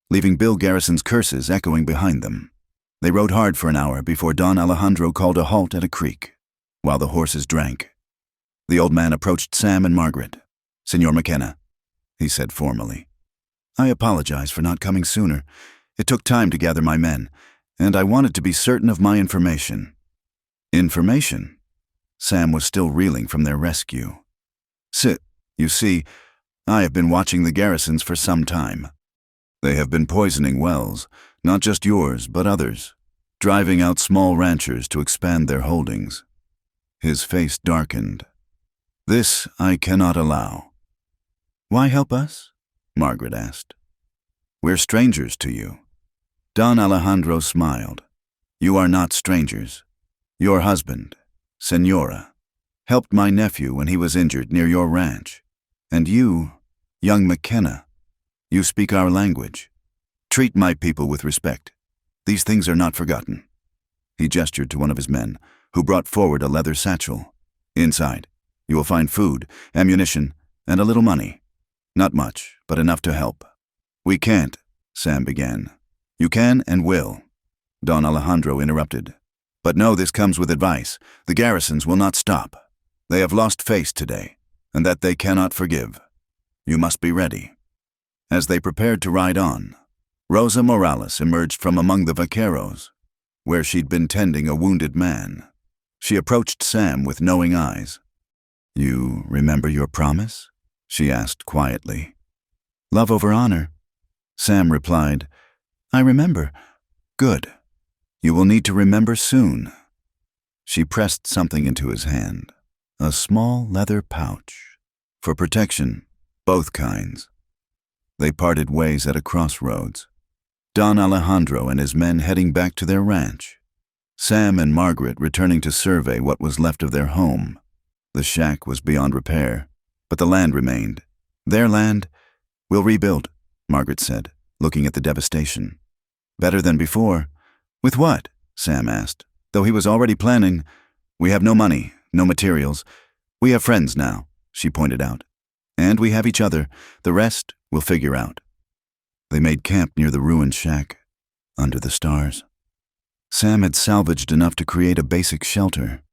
leaving Bill Garrison's curses echoing behind them. They rode hard for an hour before Don Alejandro called a halt at a creek, while the horses drank. The old man approached Sam and Margaret. "Senor McKenna," he said formally, "I apologize for not coming sooner. It took time to gather my men, and I wanted to be certain of my information." Information? Sam was still reeling from their rescue. You see, I have been watching the Garrisons for some time. They have been poisoning wells, not just yours, but others, driving out small ranchers to expand their holdings. His face darkened. "This I cannot allow." "Why help us?" Margaret asked. "We're strangers to you." Don Alejandro smiled. "You are not strangers. Your husband, Senora, helped my nephew when he was injured near your ranch. And you, young McKenna, you speak our language. Treat my people with respect. These things are not forgotten." He gestured to one of his men, who brought forward a leather satchel. "Inside, you will find food, ammunition, and a little money. Not much, but enough to help." "We can't," Sam began. "You can and will," Don Alejandro interrupted. "But know this comes with advice. The Garrisons will not stop. They have lost face today, and that they cannot forgive. You must be ready." As they prepared to ride on, Rosa Morales emerged from among the vaqueros, where she'd been tending a wounded man. She approached Sam with knowing eyes. "You remember your promise?" she asked quietly. "Love over honor." Sam replied, "I remember." "Good. You will need to remember soon." She pressed something into his hand, a small leather pouch. For protection, both kinds. They parted ways at a crossroads, Don Alejandro and his men heading back to their ranch, Sam and Margaret returning to survey what was left of their home. The shack was beyond repair, but the land remained. "Their land, we'll rebuild," Margaret said, looking at the devastation. "Better than before." "With what?" Sam asked, though he was already planning. "We have no money, no materials. We have friends now," she pointed out. "And we have each other. The rest we'll figure out." They made camp near the ruined shack, under the stars. Sam had salvaged enough to create a basic shelter,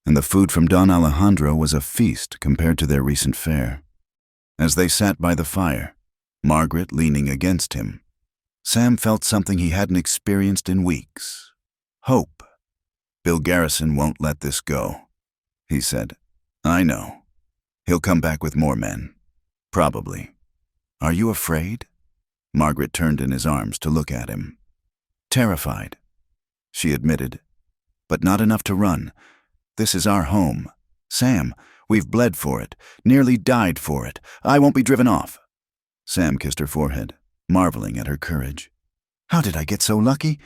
and the food from Don Alejandro was a feast compared to their recent fare. As they sat by the fire, Margaret leaning against him, Sam felt something he hadn't experienced in weeks. Hope. "Bill Garrison won't let this go," he said. "I know. He'll come back with more men. Probably. Are you afraid?" Margaret turned in his arms to look at him. "Terrified," she admitted. "But not enough to run. This is our home. Sam, we've bled for it, nearly died for it. I won't be driven off." Sam kissed her forehead, marveling at her courage. "How did I get so lucky?"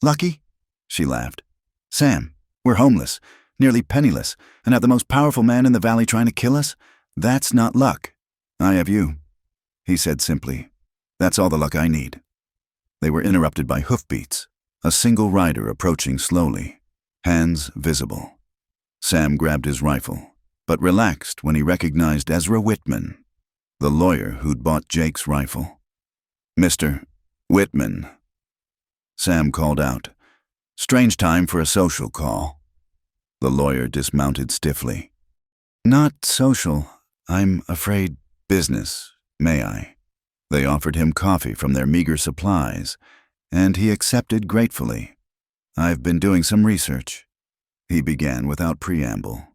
"Lucky?" She laughed. "Sam, we're homeless, nearly penniless, and have the most powerful man in the valley trying to kill us? That's not luck. I have you," he said simply. "That's all the luck I need." They were interrupted by hoofbeats, a single rider approaching slowly, hands visible. Sam grabbed his rifle, but relaxed when he recognized Ezra Whitman, the lawyer who'd bought Jake's rifle. "Mr. Whitman," Sam called out. "Strange time for a social call." The lawyer dismounted stiffly. "Not social. I'm afraid business. May I?" They offered him coffee from their meager supplies, and he accepted gratefully. "I've been doing some research," he began without preamble.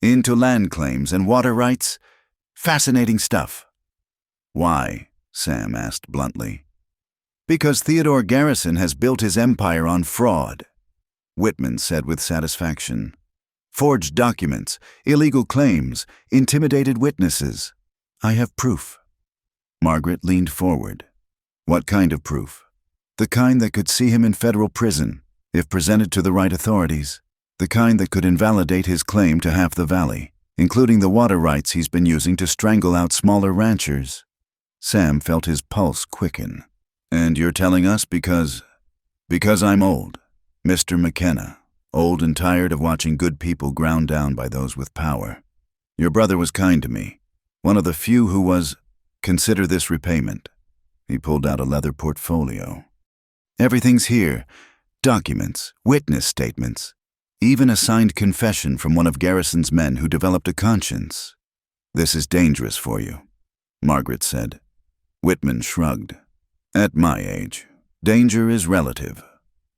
"Into land claims and water rights. Fascinating stuff." "Why?" Sam asked bluntly. "Because Theodore Garrison has built his empire on fraud," Whitman said with satisfaction. "Forged documents, illegal claims, intimidated witnesses. I have proof." Margaret leaned forward. "What kind of proof?" "The kind that could see him in federal prison, if presented to the right authorities. The kind that could invalidate his claim to half the valley, including the water rights he's been using to strangle out smaller ranchers." Sam felt his pulse quicken. "And you're telling us because I'm old, Mr. McKenna, old and tired of watching good people ground down by those with power. Your brother was kind to me, one of the few who was. Consider this repayment." He pulled out a leather portfolio. "Everything's here. Documents, witness statements, even a signed confession from one of Garrison's men who developed a conscience." "This is dangerous for you," Margaret said. Whitman shrugged. "At my age, danger is relative.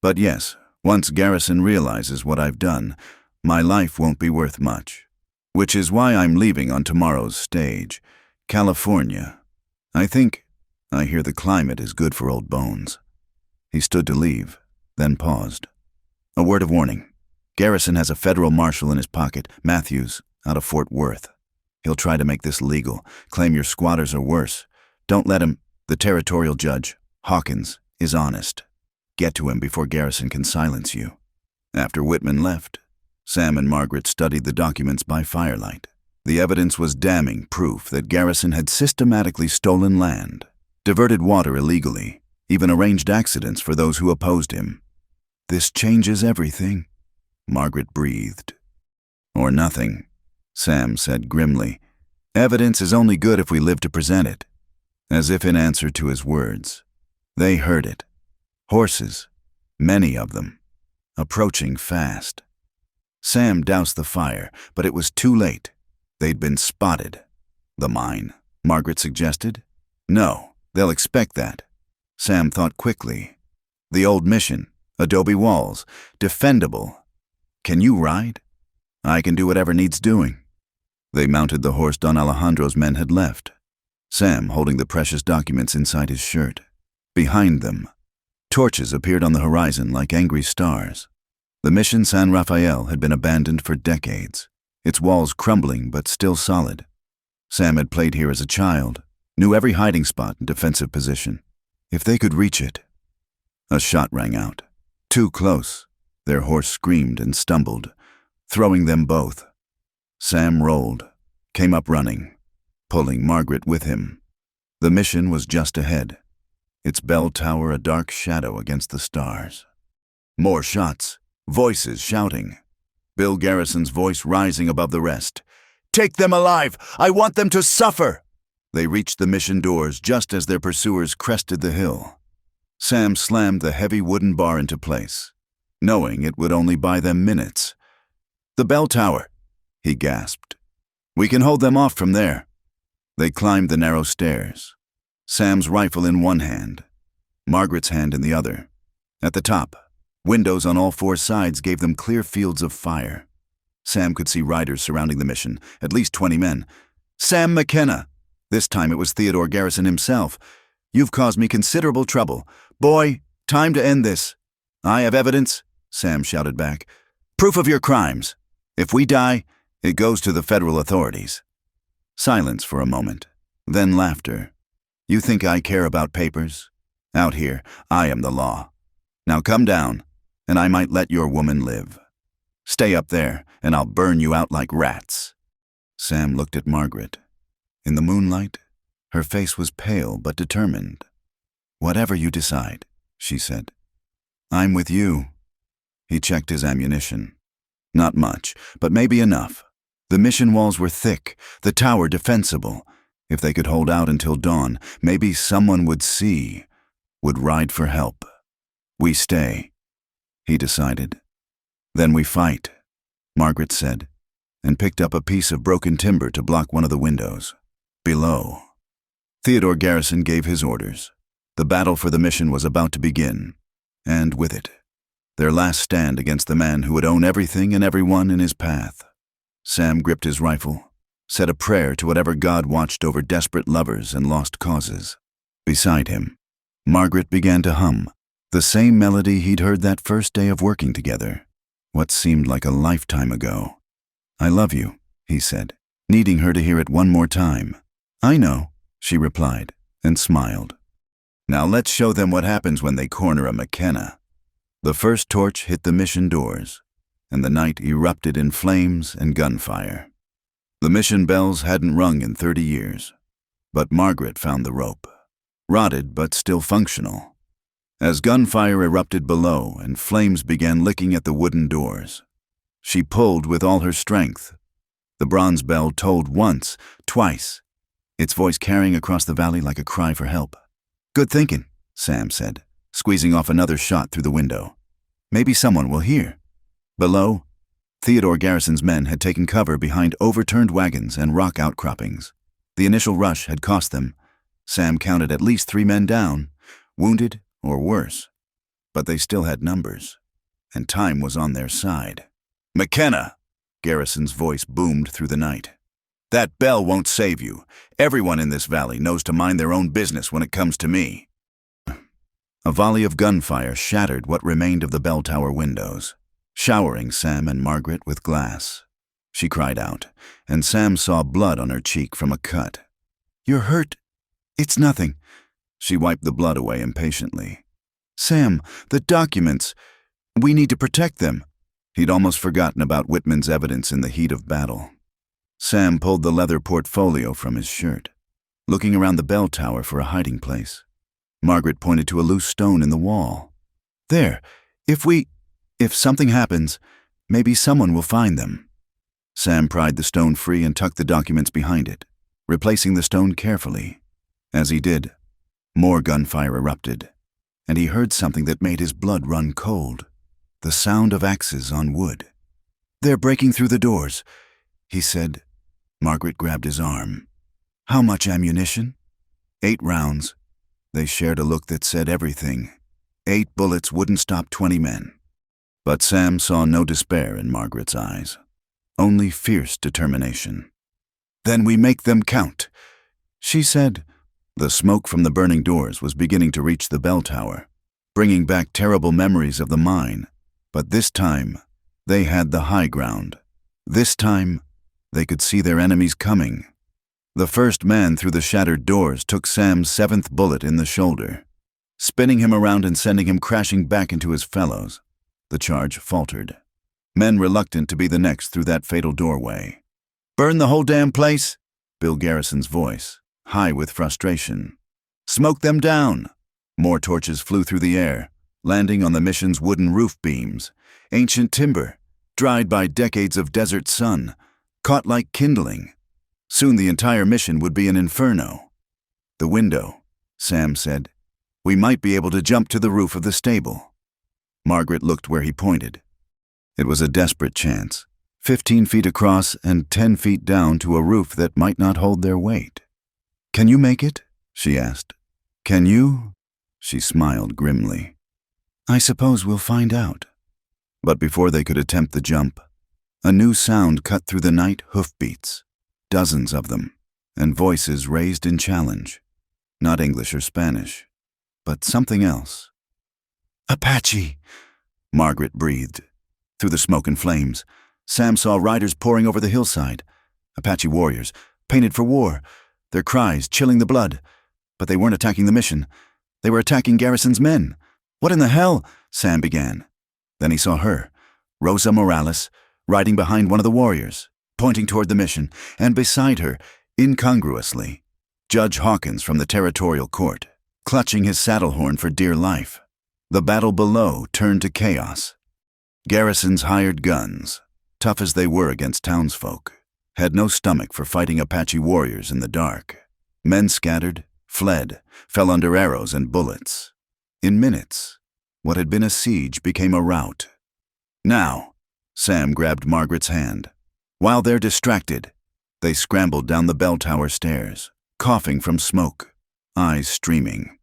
But yes, once Garrison realizes what I've done, my life won't be worth much. Which is why I'm leaving on tomorrow's stage. California. I hear the climate is good for old bones." He stood to leave, then paused. "A word of warning. Garrison has a federal marshal in his pocket, Matthews, out of Fort Worth. He'll try to make this legal, claim your squatters are worse. Don't let him. The territorial judge, Hawkins, is honest. Get to him before Garrison can silence you." After Whitman left, Sam and Margaret studied the documents by firelight. The evidence was damning proof that Garrison had systematically stolen land, diverted water illegally, even arranged accidents for those who opposed him. "This changes everything," Margaret breathed. "Or nothing," Sam said grimly. "Evidence is only good if we live to present it." As if in answer to his words, they heard it. Horses, many of them, approaching fast. Sam doused the fire, but it was too late. They'd been spotted. "The mine," Margaret suggested. "No, they'll expect that." Sam thought quickly. "The old mission, adobe walls, defendable. Can you ride?" "I can do whatever needs doing." They mounted the horse Don Alejandro's men had left, Sam holding the precious documents inside his shirt. Behind them, torches appeared on the horizon like angry stars. The Mission San Rafael had been abandoned for decades, its walls crumbling but still solid. Sam had played here as a child, knew every hiding spot and defensive position. If they could reach it. A shot rang out. Too close. Their horse screamed and stumbled, throwing them both. Sam rolled, came up running, pulling Margaret with him. The mission was just ahead, its bell tower a dark shadow against the stars. More shots, voices shouting. Bill Garrison's voice rising above the rest. "Take them alive! I want them to suffer!" They reached the mission doors just as their pursuers crested the hill. Sam slammed the heavy wooden bar into place. knowing it would only buy them minutes. "The bell tower," he gasped. "We can hold them off from there." They climbed the narrow stairs, Sam's rifle in one hand, Margaret's hand in the other. At the top, windows on all four sides gave them clear fields of fire. Sam could see riders surrounding the mission, at least 20 men. "Sam McKenna!" This time it was Theodore Garrison himself. "You've caused me considerable trouble. Boy, time to end this." "I have evidence," Sam shouted back. "Proof of your crimes. If we die, it goes to the federal authorities." Silence for a moment, then laughter. "You think I care about papers? Out here, I am the law. Now come down, and I might let your woman live. Stay up there, and I'll burn you out like rats." Sam looked at Margaret. In the moonlight, her face was pale but determined. "Whatever you decide," she said. "I'm with you." He checked his ammunition. Not much, but maybe enough. The mission walls were thick, the tower defensible. If they could hold out until dawn, maybe someone would see, would ride for help. "We stay," he decided. "Then we fight," Margaret said, and picked up a piece of broken timber to block one of the windows. Below, Theodore Garrison gave his orders. The battle for the mission was about to begin, and with it, their last stand against the man who would own everything and everyone in his path. Sam gripped his rifle, said a prayer to whatever God watched over desperate lovers and lost causes. Beside him, Margaret began to hum, the same melody he'd heard that first day of working together, what seemed like a lifetime ago. "I love you," he said, needing her to hear it one more time. "I know," she replied, and smiled. "Now let's show them what happens when they corner a McKenna." The first torch hit the mission doors, and the night erupted in flames and gunfire. The mission bells hadn't rung in 30 years, but Margaret found the rope, rotted but still functional. As gunfire erupted below and flames began licking at the wooden doors, she pulled with all her strength. The bronze bell tolled once, twice, its voice carrying across the valley like a cry for help. "Good thinking," Sam said, squeezing off another shot through the window. "Maybe someone will hear." Below, Theodore Garrison's men had taken cover behind overturned wagons and rock outcroppings. The initial rush had cost them. Sam counted at least 3 men down, wounded or worse. But they still had numbers, and time was on their side. "McKenna!" Garrison's voice boomed through the night. "That bell won't save you. Everyone in this valley knows to mind their own business when it comes to me." A volley of gunfire shattered what remained of the bell tower windows, showering Sam and Margaret with glass. She cried out, and Sam saw blood on her cheek from a cut. "You're hurt." "It's nothing." She wiped the blood away impatiently. "Sam, the documents. We need to protect them." He'd almost forgotten about Whitman's evidence in the heat of battle. Sam pulled the leather portfolio from his shirt, looking around the bell tower for a hiding place. Margaret pointed to a loose stone in the wall. "There, if something happens, maybe someone will find them." Sam pried the stone free and tucked the documents behind it, replacing the stone carefully. As he did, more gunfire erupted, and he heard something that made his blood run cold. The sound of axes on wood. "They're breaking through the doors," he said. Margaret grabbed his arm. "How much ammunition?" 8 rounds. They shared a look that said everything. 8 bullets wouldn't stop 20 men. But Sam saw no despair in Margaret's eyes, only fierce determination. "Then we make them count," she said. The smoke from the burning doors was beginning to reach the bell tower, bringing back terrible memories of the mine. But this time, they had the high ground. This time, they could see their enemies coming. The first man through the shattered doors took Sam's 7th bullet in the shoulder, spinning him around and sending him crashing back into his fellows. The charge faltered. Men reluctant to be the next through that fatal doorway. "Burn the whole damn place," Bill Garrison's voice, high with frustration. "Smoke them down." More torches flew through the air, landing on the mission's wooden roof beams, ancient timber, dried by decades of desert sun, caught like kindling. Soon the entire mission would be an inferno. "The window," Sam said. "We might be able to jump to the roof of the stable." Margaret looked where he pointed. It was a desperate chance, 15 feet across and 10 feet down to a roof that might not hold their weight. "Can you make it?" she asked. "Can you?" She smiled grimly. "I suppose we'll find out." But before they could attempt the jump, a new sound cut through the night: hoofbeats, dozens of them, and voices raised in challenge. Not English or Spanish, but something else. "Apache!" Margaret breathed. Through the smoke and flames, Sam saw riders pouring over the hillside. Apache warriors, painted for war, their cries chilling the blood. But they weren't attacking the mission. They were attacking Garrison's men. "What in the hell?" Sam began. Then he saw her, Rosa Morales, riding behind one of the warriors, pointing toward the mission, and beside her, incongruously, Judge Hawkins from the territorial court, clutching his saddle horn for dear life. The battle below turned to chaos. Garrison's hired guns, tough as they were against townsfolk, had no stomach for fighting Apache warriors in the dark. Men scattered, fled, fell under arrows and bullets. In minutes, what had been a siege became a rout. "Now," Sam grabbed Margaret's hand. While they're distracted, they scrambled down the bell tower stairs, coughing from smoke, eyes streaming.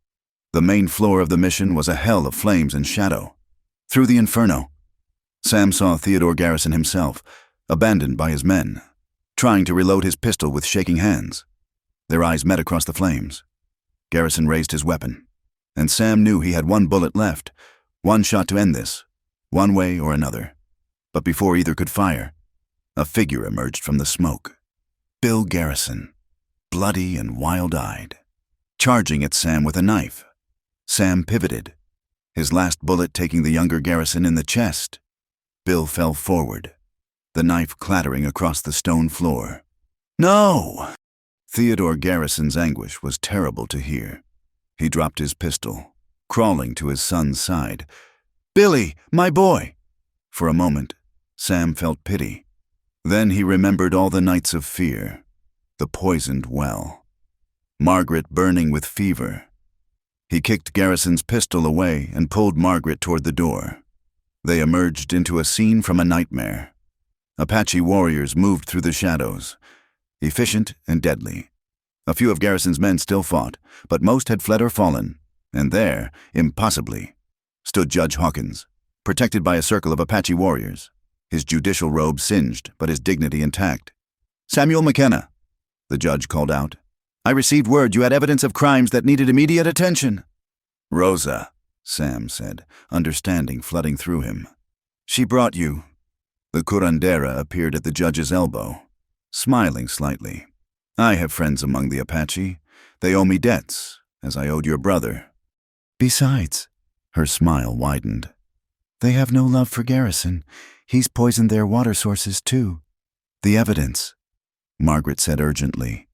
The main floor of the mission was a hell of flames and shadow. Through the inferno, Sam saw Theodore Garrison himself, abandoned by his men, trying to reload his pistol with shaking hands. Their eyes met across the flames. Garrison raised his weapon, and Sam knew he had one bullet left, one shot to end this, one way or another. But before either could fire, a figure emerged from the smoke. Bill Garrison, bloody and wild-eyed, charging at Sam with a knife. Sam pivoted, his last bullet taking the younger Garrison in the chest. Bill fell forward, the knife clattering across the stone floor. "No!" Theodore Garrison's anguish was terrible to hear. He dropped his pistol, crawling to his son's side. "Billy, my boy!" For a moment, Sam felt pity. Then he remembered all the nights of fear, the poisoned well, Margaret burning with fever. He kicked Garrison's pistol away and pulled Margaret toward the door. They emerged into a scene from a nightmare. Apache warriors moved through the shadows, efficient and deadly. A few of Garrison's men still fought, but most had fled or fallen, and there, impossibly, stood Judge Hawkins, protected by a circle of Apache warriors, his judicial robe singed but his dignity intact. "Samuel McKenna," the judge called out, "I received word you had evidence of crimes that needed immediate attention." "Rosa," Sam said, understanding flooding through him. "She brought you." The curandera appeared at the judge's elbow, smiling slightly. "I have friends among the Apache. They owe me debts, as I owed your brother." "Besides," her smile widened, "they have no love for Garrison. He's poisoned their water sources too." "The evidence," Margaret said urgently.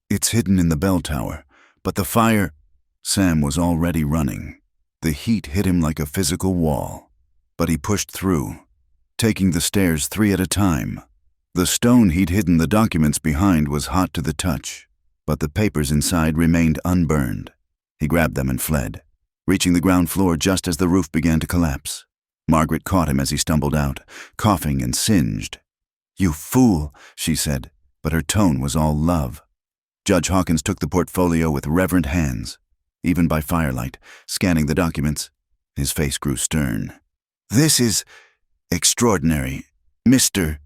"It's hidden in the bell tower, but the fire—" Sam was already running. The heat hit him like a physical wall, but he pushed through, taking the stairs 3 at a time. The stone he'd hidden the documents behind was hot to the touch, but the papers inside remained unburned. He grabbed them and fled, reaching the ground floor just as the roof began to collapse. Margaret caught him as he stumbled out, coughing and singed. "You fool," she said, but her tone was all love. Judge Hawkins took the portfolio with reverent hands. Even by firelight, scanning the documents, his face grew stern. "This is extraordinary, Mr.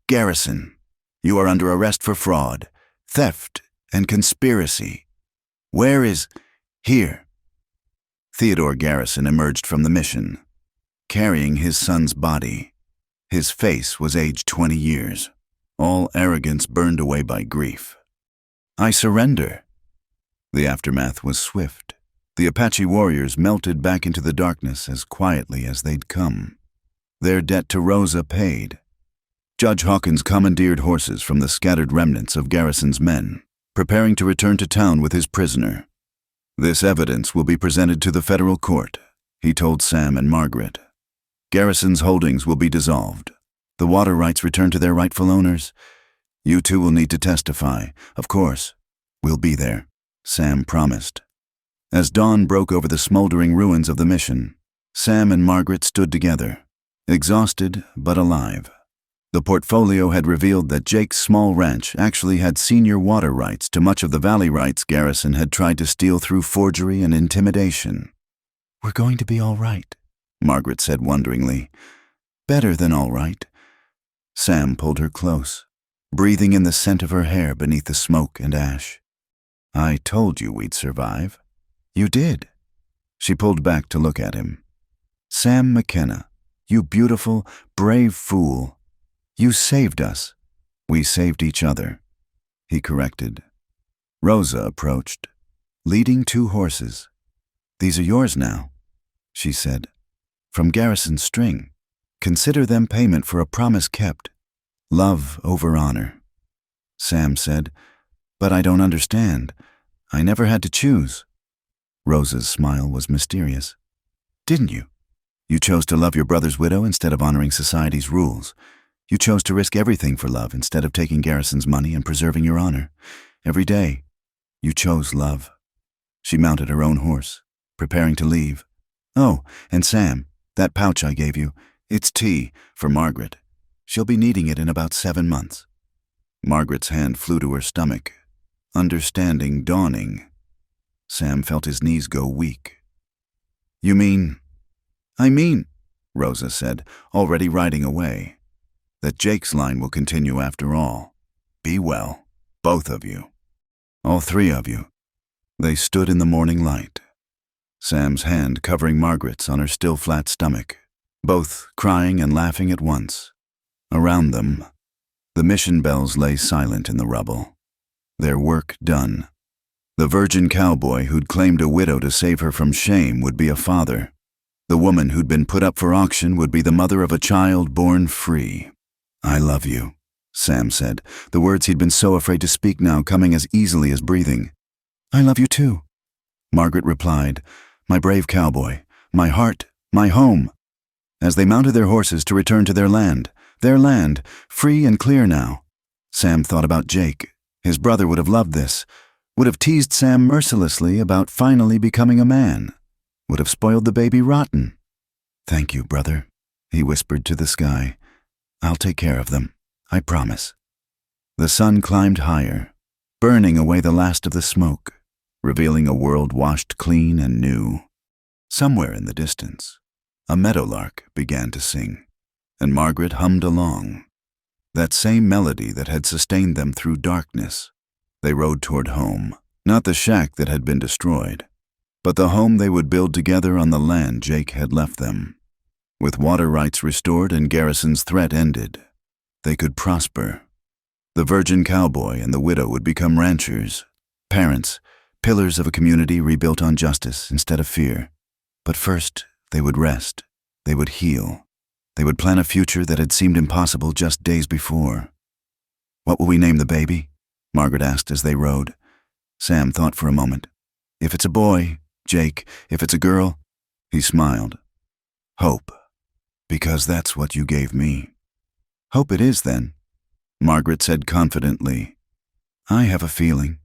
Garrison. You are under arrest for fraud, theft, and conspiracy. Where is— here?" Theodore Garrison emerged from the mission, carrying his son's body. His face was aged 20 years, all arrogance burned away by grief. "I surrender." The aftermath was swift. The Apache warriors melted back into the darkness as quietly as they'd come. Their debt to Rosa paid. Judge Hawkins commandeered horses from the scattered remnants of Garrison's men, preparing to return to town with his prisoner. "This evidence will be presented to the federal court," he told Sam and Margaret. "Garrison's holdings will be dissolved. The water rights return to their rightful owners. You two will need to testify. Of course, we'll be there," Sam promised. As dawn broke over the smoldering ruins of the mission, Sam and Margaret stood together, exhausted but alive. The portfolio had revealed that Jake's small ranch actually had senior water rights to much of the valley rights Garrison had tried to steal through forgery and intimidation. "We're going to be all right," Margaret said wonderingly. "Better than all right." Sam pulled her close, breathing in the scent of her hair beneath the smoke and ash. "I told you we'd survive." "You did." She pulled back to look at him. "Sam McKenna, you beautiful, brave fool. You saved us. We saved each other," he corrected. Rosa approached, leading 2 horses. "These are yours now," she said. "From Garrison's string. Consider them payment for a promise kept. Love over honor." Sam said, "But I don't understand. I never had to choose." Rosa's smile was mysterious. "Didn't you? You chose to love your brother's widow instead of honoring society's rules. You chose to risk everything for love instead of taking Garrison's money and preserving your honor. Every day, you chose love." She mounted her own horse, preparing to leave. "Oh, and Sam, that pouch I gave you, it's tea for Margaret. She'll be needing it in about 7 months." Margaret's hand flew to her stomach, understanding dawning. Sam felt his knees go weak. "You mean—" "I mean," Rosa said, already riding away, "that Jake's line will continue after all. Be well, both of you. All 3 of you." They stood in the morning light, Sam's hand covering Margaret's on her still flat stomach, both crying and laughing at once. Around them, the mission bells lay silent in the rubble, their work done. The virgin cowboy who'd claimed a widow to save her from shame would be a father. The woman who'd been put up for auction would be the mother of a child born free. "I love you," Sam said, the words he'd been so afraid to speak now coming as easily as breathing. "I love you too," Margaret replied, "my brave cowboy, my heart, my home." As they mounted their horses to return to their land, free and clear now, Sam thought about Jake. His brother would have loved this, would have teased Sam mercilessly about finally becoming a man, would have spoiled the baby rotten. "Thank you, brother," he whispered to the sky. "I'll take care of them, I promise." The sun climbed higher, burning away the last of the smoke, revealing a world washed clean and new. Somewhere in the distance, a meadowlark began to sing, and Margaret hummed along. That same melody that had sustained them through darkness. They rode toward home, not the shack that had been destroyed, but the home they would build together on the land Jake had left them. With water rights restored and Garrison's threat ended, they could prosper. The virgin cowboy and the widow would become ranchers, parents, pillars of a community rebuilt on justice instead of fear. But first, they would rest, they would heal, they would plan a future that had seemed impossible just days before. "What will we name the baby?" Margaret asked as they rode. Sam thought for a moment. "If it's a boy, Jake. If it's a girl," he smiled. "Hope. Because that's what you gave me." "Hope it is, then," Margaret said confidently. "I have a feeling."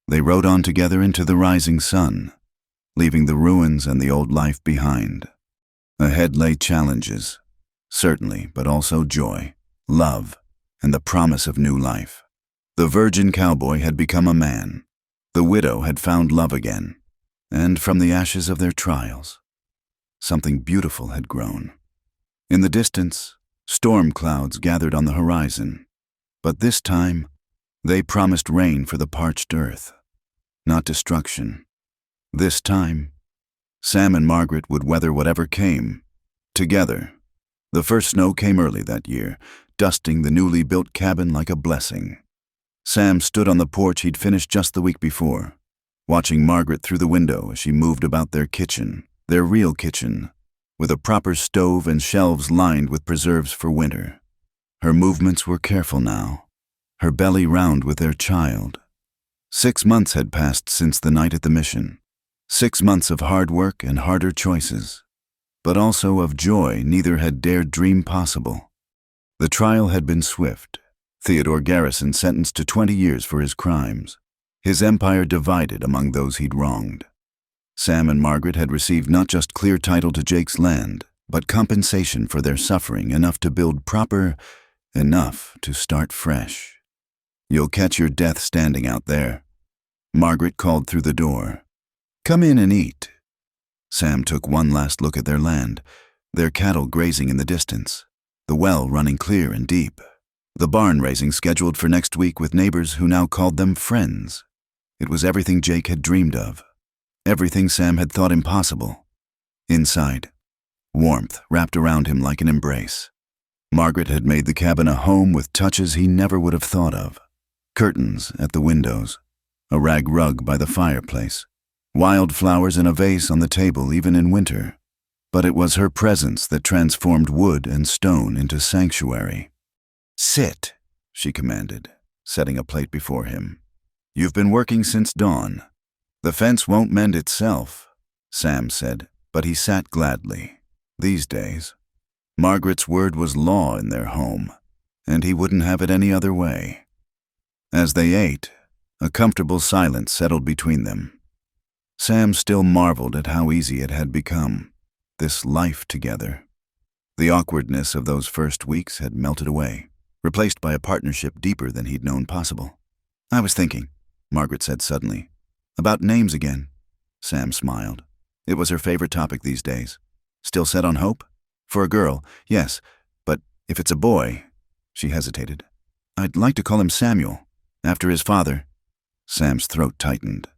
They rode on together into the rising sun, leaving the ruins and the old life behind. Ahead lay challenges, certainly, but also joy, love, and the promise of new life. The virgin cowboy had become a man. The widow had found love again, and from the ashes of their trials, something beautiful had grown. In the distance, storm clouds gathered on the horizon, but this time, they promised rain for the parched earth, not destruction. This time, Sam and Margaret would weather whatever came, together. The first snow came early that year, dusting the newly built cabin like a blessing. Sam stood on the porch he'd finished just the week before, watching Margaret through the window as she moved about their kitchen, their real kitchen, with a proper stove and shelves lined with preserves for winter. Her movements were careful now, her belly round with their child. 6 months had passed since the night at the mission. 6 months of hard work and harder choices, but also of joy neither had dared dream possible. The trial had been swift. Theodore Garrison sentenced to 20 years for his crimes, his empire divided among those he'd wronged. Sam and Margaret had received not just clear title to Jake's land, but compensation for their suffering, enough to build proper, enough to start fresh. "You'll catch your death standing out there," Margaret called through the door. "Come in and eat." Sam took one last look at their land, their cattle grazing in the distance, the well running clear and deep, the barn raising scheduled for next week with neighbors who now called them friends. It was everything Jake had dreamed of, everything Sam had thought impossible. Inside, warmth wrapped around him like an embrace. Margaret had made the cabin a home with touches he never would have thought of. Curtains at the windows, a rag rug by the fireplace, wildflowers in a vase on the table even in winter. But it was her presence that transformed wood and stone into sanctuary. "Sit," she commanded, setting a plate before him. "You've been working since dawn. The fence won't mend itself," Sam said, but he sat gladly. These days, Margaret's word was law in their home, and he wouldn't have it any other way. As they ate, a comfortable silence settled between them. Sam still marveled at how easy it had become, this life together. The awkwardness of those first weeks had melted away, replaced by a partnership deeper than he'd known possible. "I was thinking," Margaret said suddenly, "about names again." Sam smiled. It was her favorite topic these days. "Still set on Hope? For a girl, yes, but if it's a boy," she hesitated. "I'd like to call him Samuel, after his father." Sam's throat tightened.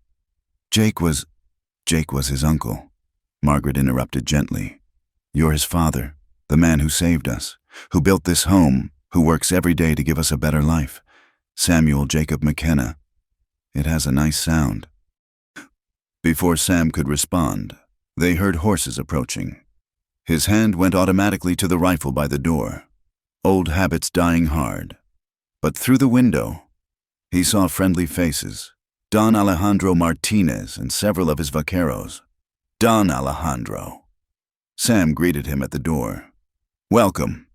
Jake was his uncle," Margaret interrupted gently. "You're his father, the man who saved us, who built this home, who works every day to give us a better life. Samuel Jacob McKenna. It has a nice sound." Before Sam could respond, they heard horses approaching. His hand went automatically to the rifle by the door, old habits dying hard. But through the window, he saw friendly faces, Don Alejandro Martinez and several of his vaqueros. "Don Alejandro." Sam greeted him at the door. "Welcome.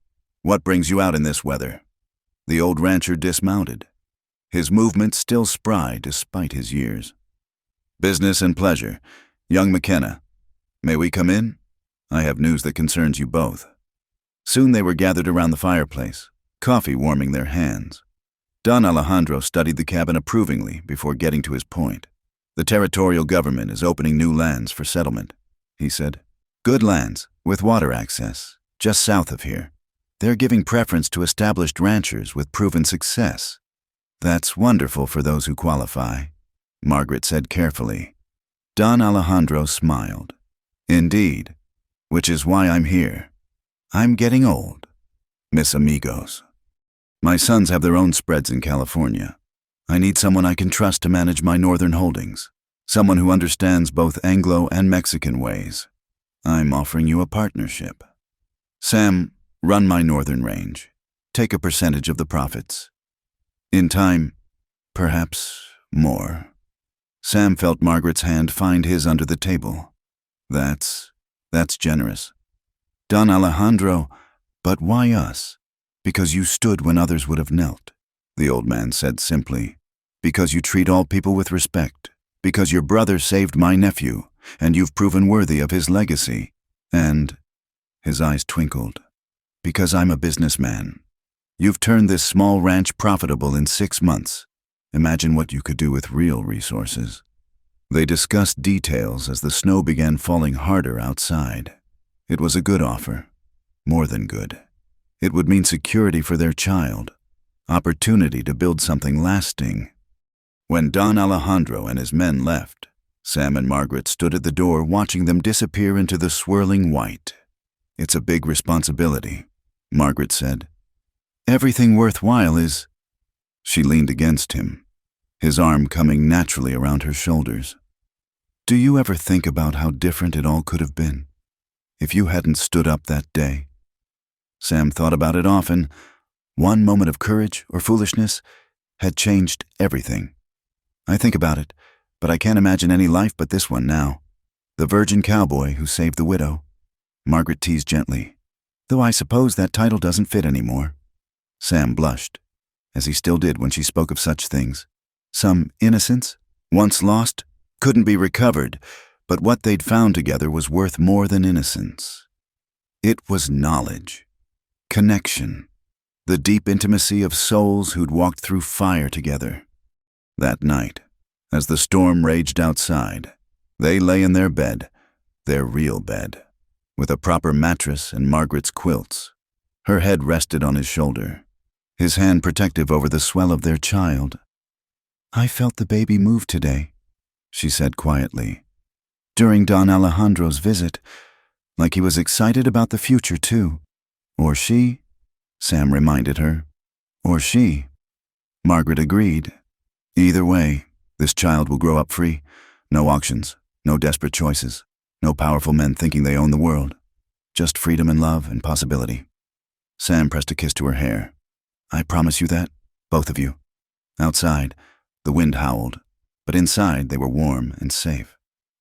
What brings you out in this weather?" The old rancher dismounted, his movements still spry despite his years. "Business and pleasure. Young McKenna. May we come in? I have news that concerns you both." Soon they were gathered around the fireplace, coffee warming their hands. Don Alejandro studied the cabin approvingly before getting to his point. "The territorial government is opening new lands for settlement," he said. "Good lands, with water access, just south of here. They're giving preference to established ranchers with proven success." "That's wonderful for those who qualify," Margaret said carefully. Don Alejandro smiled. "Indeed, which is why I'm here. I'm getting old, mis amigos. My sons have their own spreads in California. I need someone I can trust to manage my northern holdings, someone who understands both Anglo and Mexican ways. I'm offering you a partnership. Sam, run my northern range. Take a percentage of the profits. In time, perhaps more." Sam felt Margaret's hand find his under the table. That's generous. "Don Alejandro, but why us?" "Because you stood when others would have knelt," the old man said simply. "Because you treat all people with respect. Because your brother saved my nephew, and you've proven worthy of his legacy. And," his eyes twinkled, "because I'm a businessman. You've turned this small ranch profitable in 6 months. Imagine what you could do with real resources." They discussed details as the snow began falling harder outside. It was a good offer, more than good. It would mean security for their child, opportunity to build something lasting. When Don Alejandro and his men left, Sam and Margaret stood at the door watching them disappear into the swirling white. "It's a big responsibility," Margaret said. "Everything worthwhile is—" She leaned against him, his arm coming naturally around her shoulders. "Do you ever think about how different it all could have been if you hadn't stood up that day?" Sam thought about it often. One moment of courage or foolishness had changed everything. "I think about it, but I can't imagine any life but this one now. The virgin cowboy who saved the widow," Margaret teased gently. "Though I suppose that title doesn't fit anymore." Sam blushed, as he still did when she spoke of such things. Some innocence, once lost, couldn't be recovered, But what they'd found together was worth more than innocence. It was knowledge, connection, the deep intimacy of souls who'd walked through fire together. That night, as the storm raged outside, they lay in their bed, their real bed, with a proper mattress and Margaret's quilts. Her head rested on his shoulder, his hand protective over the swell of their child. "I felt the baby move today," she said quietly. "During Don Alejandro's visit, like he was excited about the future too. Or she," Sam reminded her. "Or she." Margaret agreed. "Either way, this child will grow up free. No auctions, no desperate choices, no powerful men thinking they own the world. Just freedom and love and possibility." Sam pressed a kiss to her hair. "I promise you that, both of you." Outside, the wind howled, but inside they were warm and safe.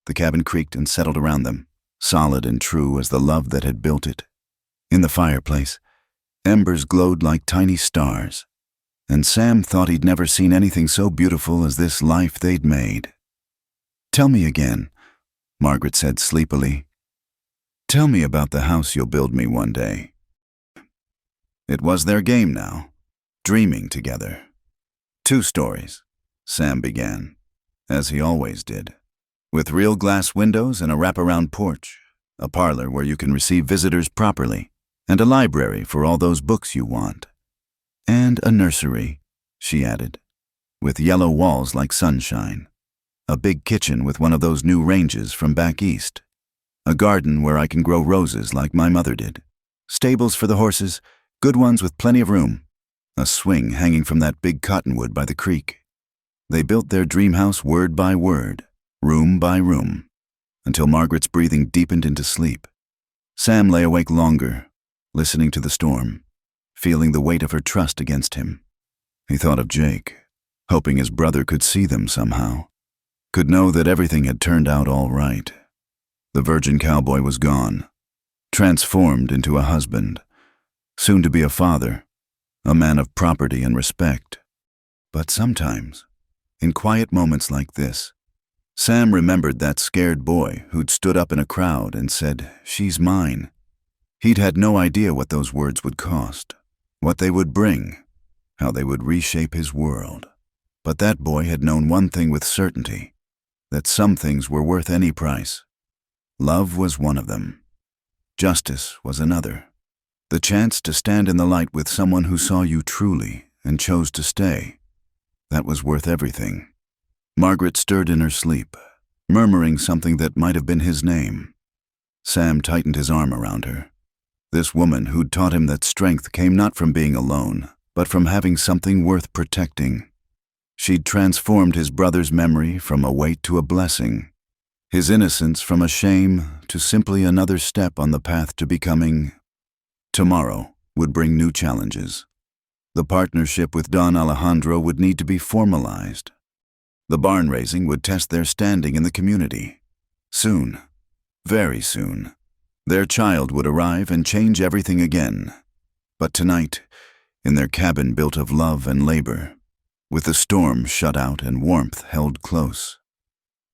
The cabin creaked and settled around them, solid and true as the love that had built it. In the fireplace, embers glowed like tiny stars, and Sam thought he'd never seen anything so beautiful as this life they'd made. "Tell me again," Margaret said sleepily. "Tell me about the house you'll build me one day." It was their game now, dreaming together. 2 stories, Sam began, as he always did, with real glass windows and a wraparound porch, a parlor where you can receive visitors properly, and a library for all those books you want. "And a nursery," she added, "with yellow walls like sunshine. A big kitchen with one of those new ranges from back east. A garden where I can grow roses like my mother did. Stables for the horses, good ones with plenty of room. A swing hanging from that big cottonwood by the creek." They built their dream house word by word, room by room, until Margaret's breathing deepened into sleep. Sam lay awake longer, listening to the storm, feeling the weight of her trust against him. He thought of Jake, hoping his brother could see them somehow, could know that everything had turned out all right. The virgin cowboy was gone, transformed into a husband, soon to be a father, a man of property and respect. But sometimes, in quiet moments like this, Sam remembered that scared boy who'd stood up in a crowd and said, "She's mine." He'd had no idea what those words would cost, what they would bring, how they would reshape his world. But that boy had known one thing with certainty, that some things were worth any price. Love was one of them. Justice was another. The chance to stand in the light with someone who saw you truly and chose to stay. That was worth everything. Margaret stirred in her sleep, murmuring something that might have been his name. Sam tightened his arm around her. This woman who'd taught him that strength came not from being alone, but from having something worth protecting. She'd transformed his brother's memory from a weight to a blessing, his innocence from a shame to simply another step on the path to becoming. Tomorrow would bring new challenges. The partnership with Don Alejandro would need to be formalized. The barn raising would test their standing in the community. Soon, very soon, their child would arrive and change everything again. But tonight, in their cabin built of love and labor, with the storm shut out and warmth held close,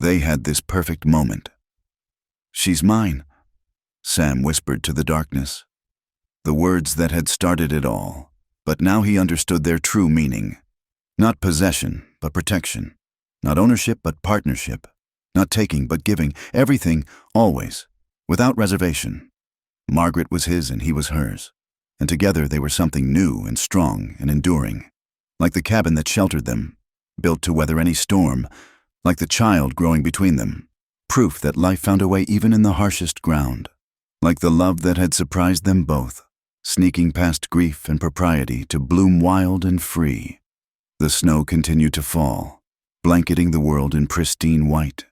they had this perfect moment. "She's mine," Sam whispered to the darkness. The words that had started it all, but now he understood their true meaning. Not possession, but protection. Not ownership, but partnership. Not taking, but giving. Everything, always, without reservation. Margaret was his and he was hers, and together they were something new and strong and enduring. Like the cabin that sheltered them, built to weather any storm, like the child growing between them, proof that life found a way even in the harshest ground. Like the love that had surprised them both, sneaking past grief and propriety to bloom wild and free. The snow continued to fall, blanketing the world in pristine white.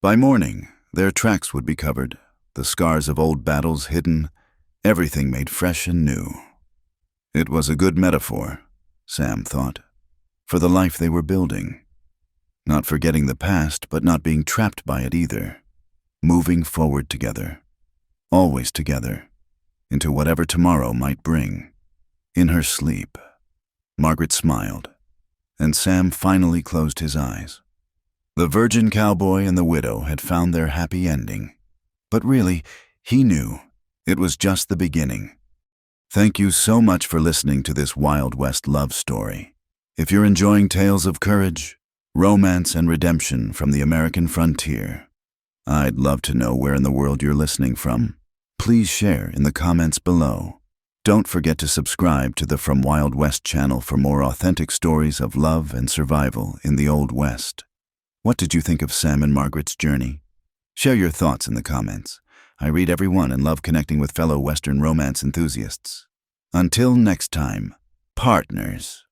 By morning, their tracks would be covered, the scars of old battles hidden, everything made fresh and new. It was a good metaphor, Sam thought, for the life they were building. Not forgetting the past, but not being trapped by it either. Moving forward together, always together, into whatever tomorrow might bring. In her sleep, Margaret smiled, and Sam finally closed his eyes. The virgin cowboy and the widow had found their happy ending. But really, he knew it was just the beginning. Thank you so much for listening to this Wild West love story. If you're enjoying tales of courage, romance, and redemption from the American frontier, I'd love to know where in the world you're listening from. Please share in the comments below. Don't forget to subscribe to the From Wild West channel for more authentic stories of love and survival in the Old West. What did you think of Sam and Margaret's journey? Share your thoughts in the comments. I read every one and love connecting with fellow Western romance enthusiasts. Until next time, partners.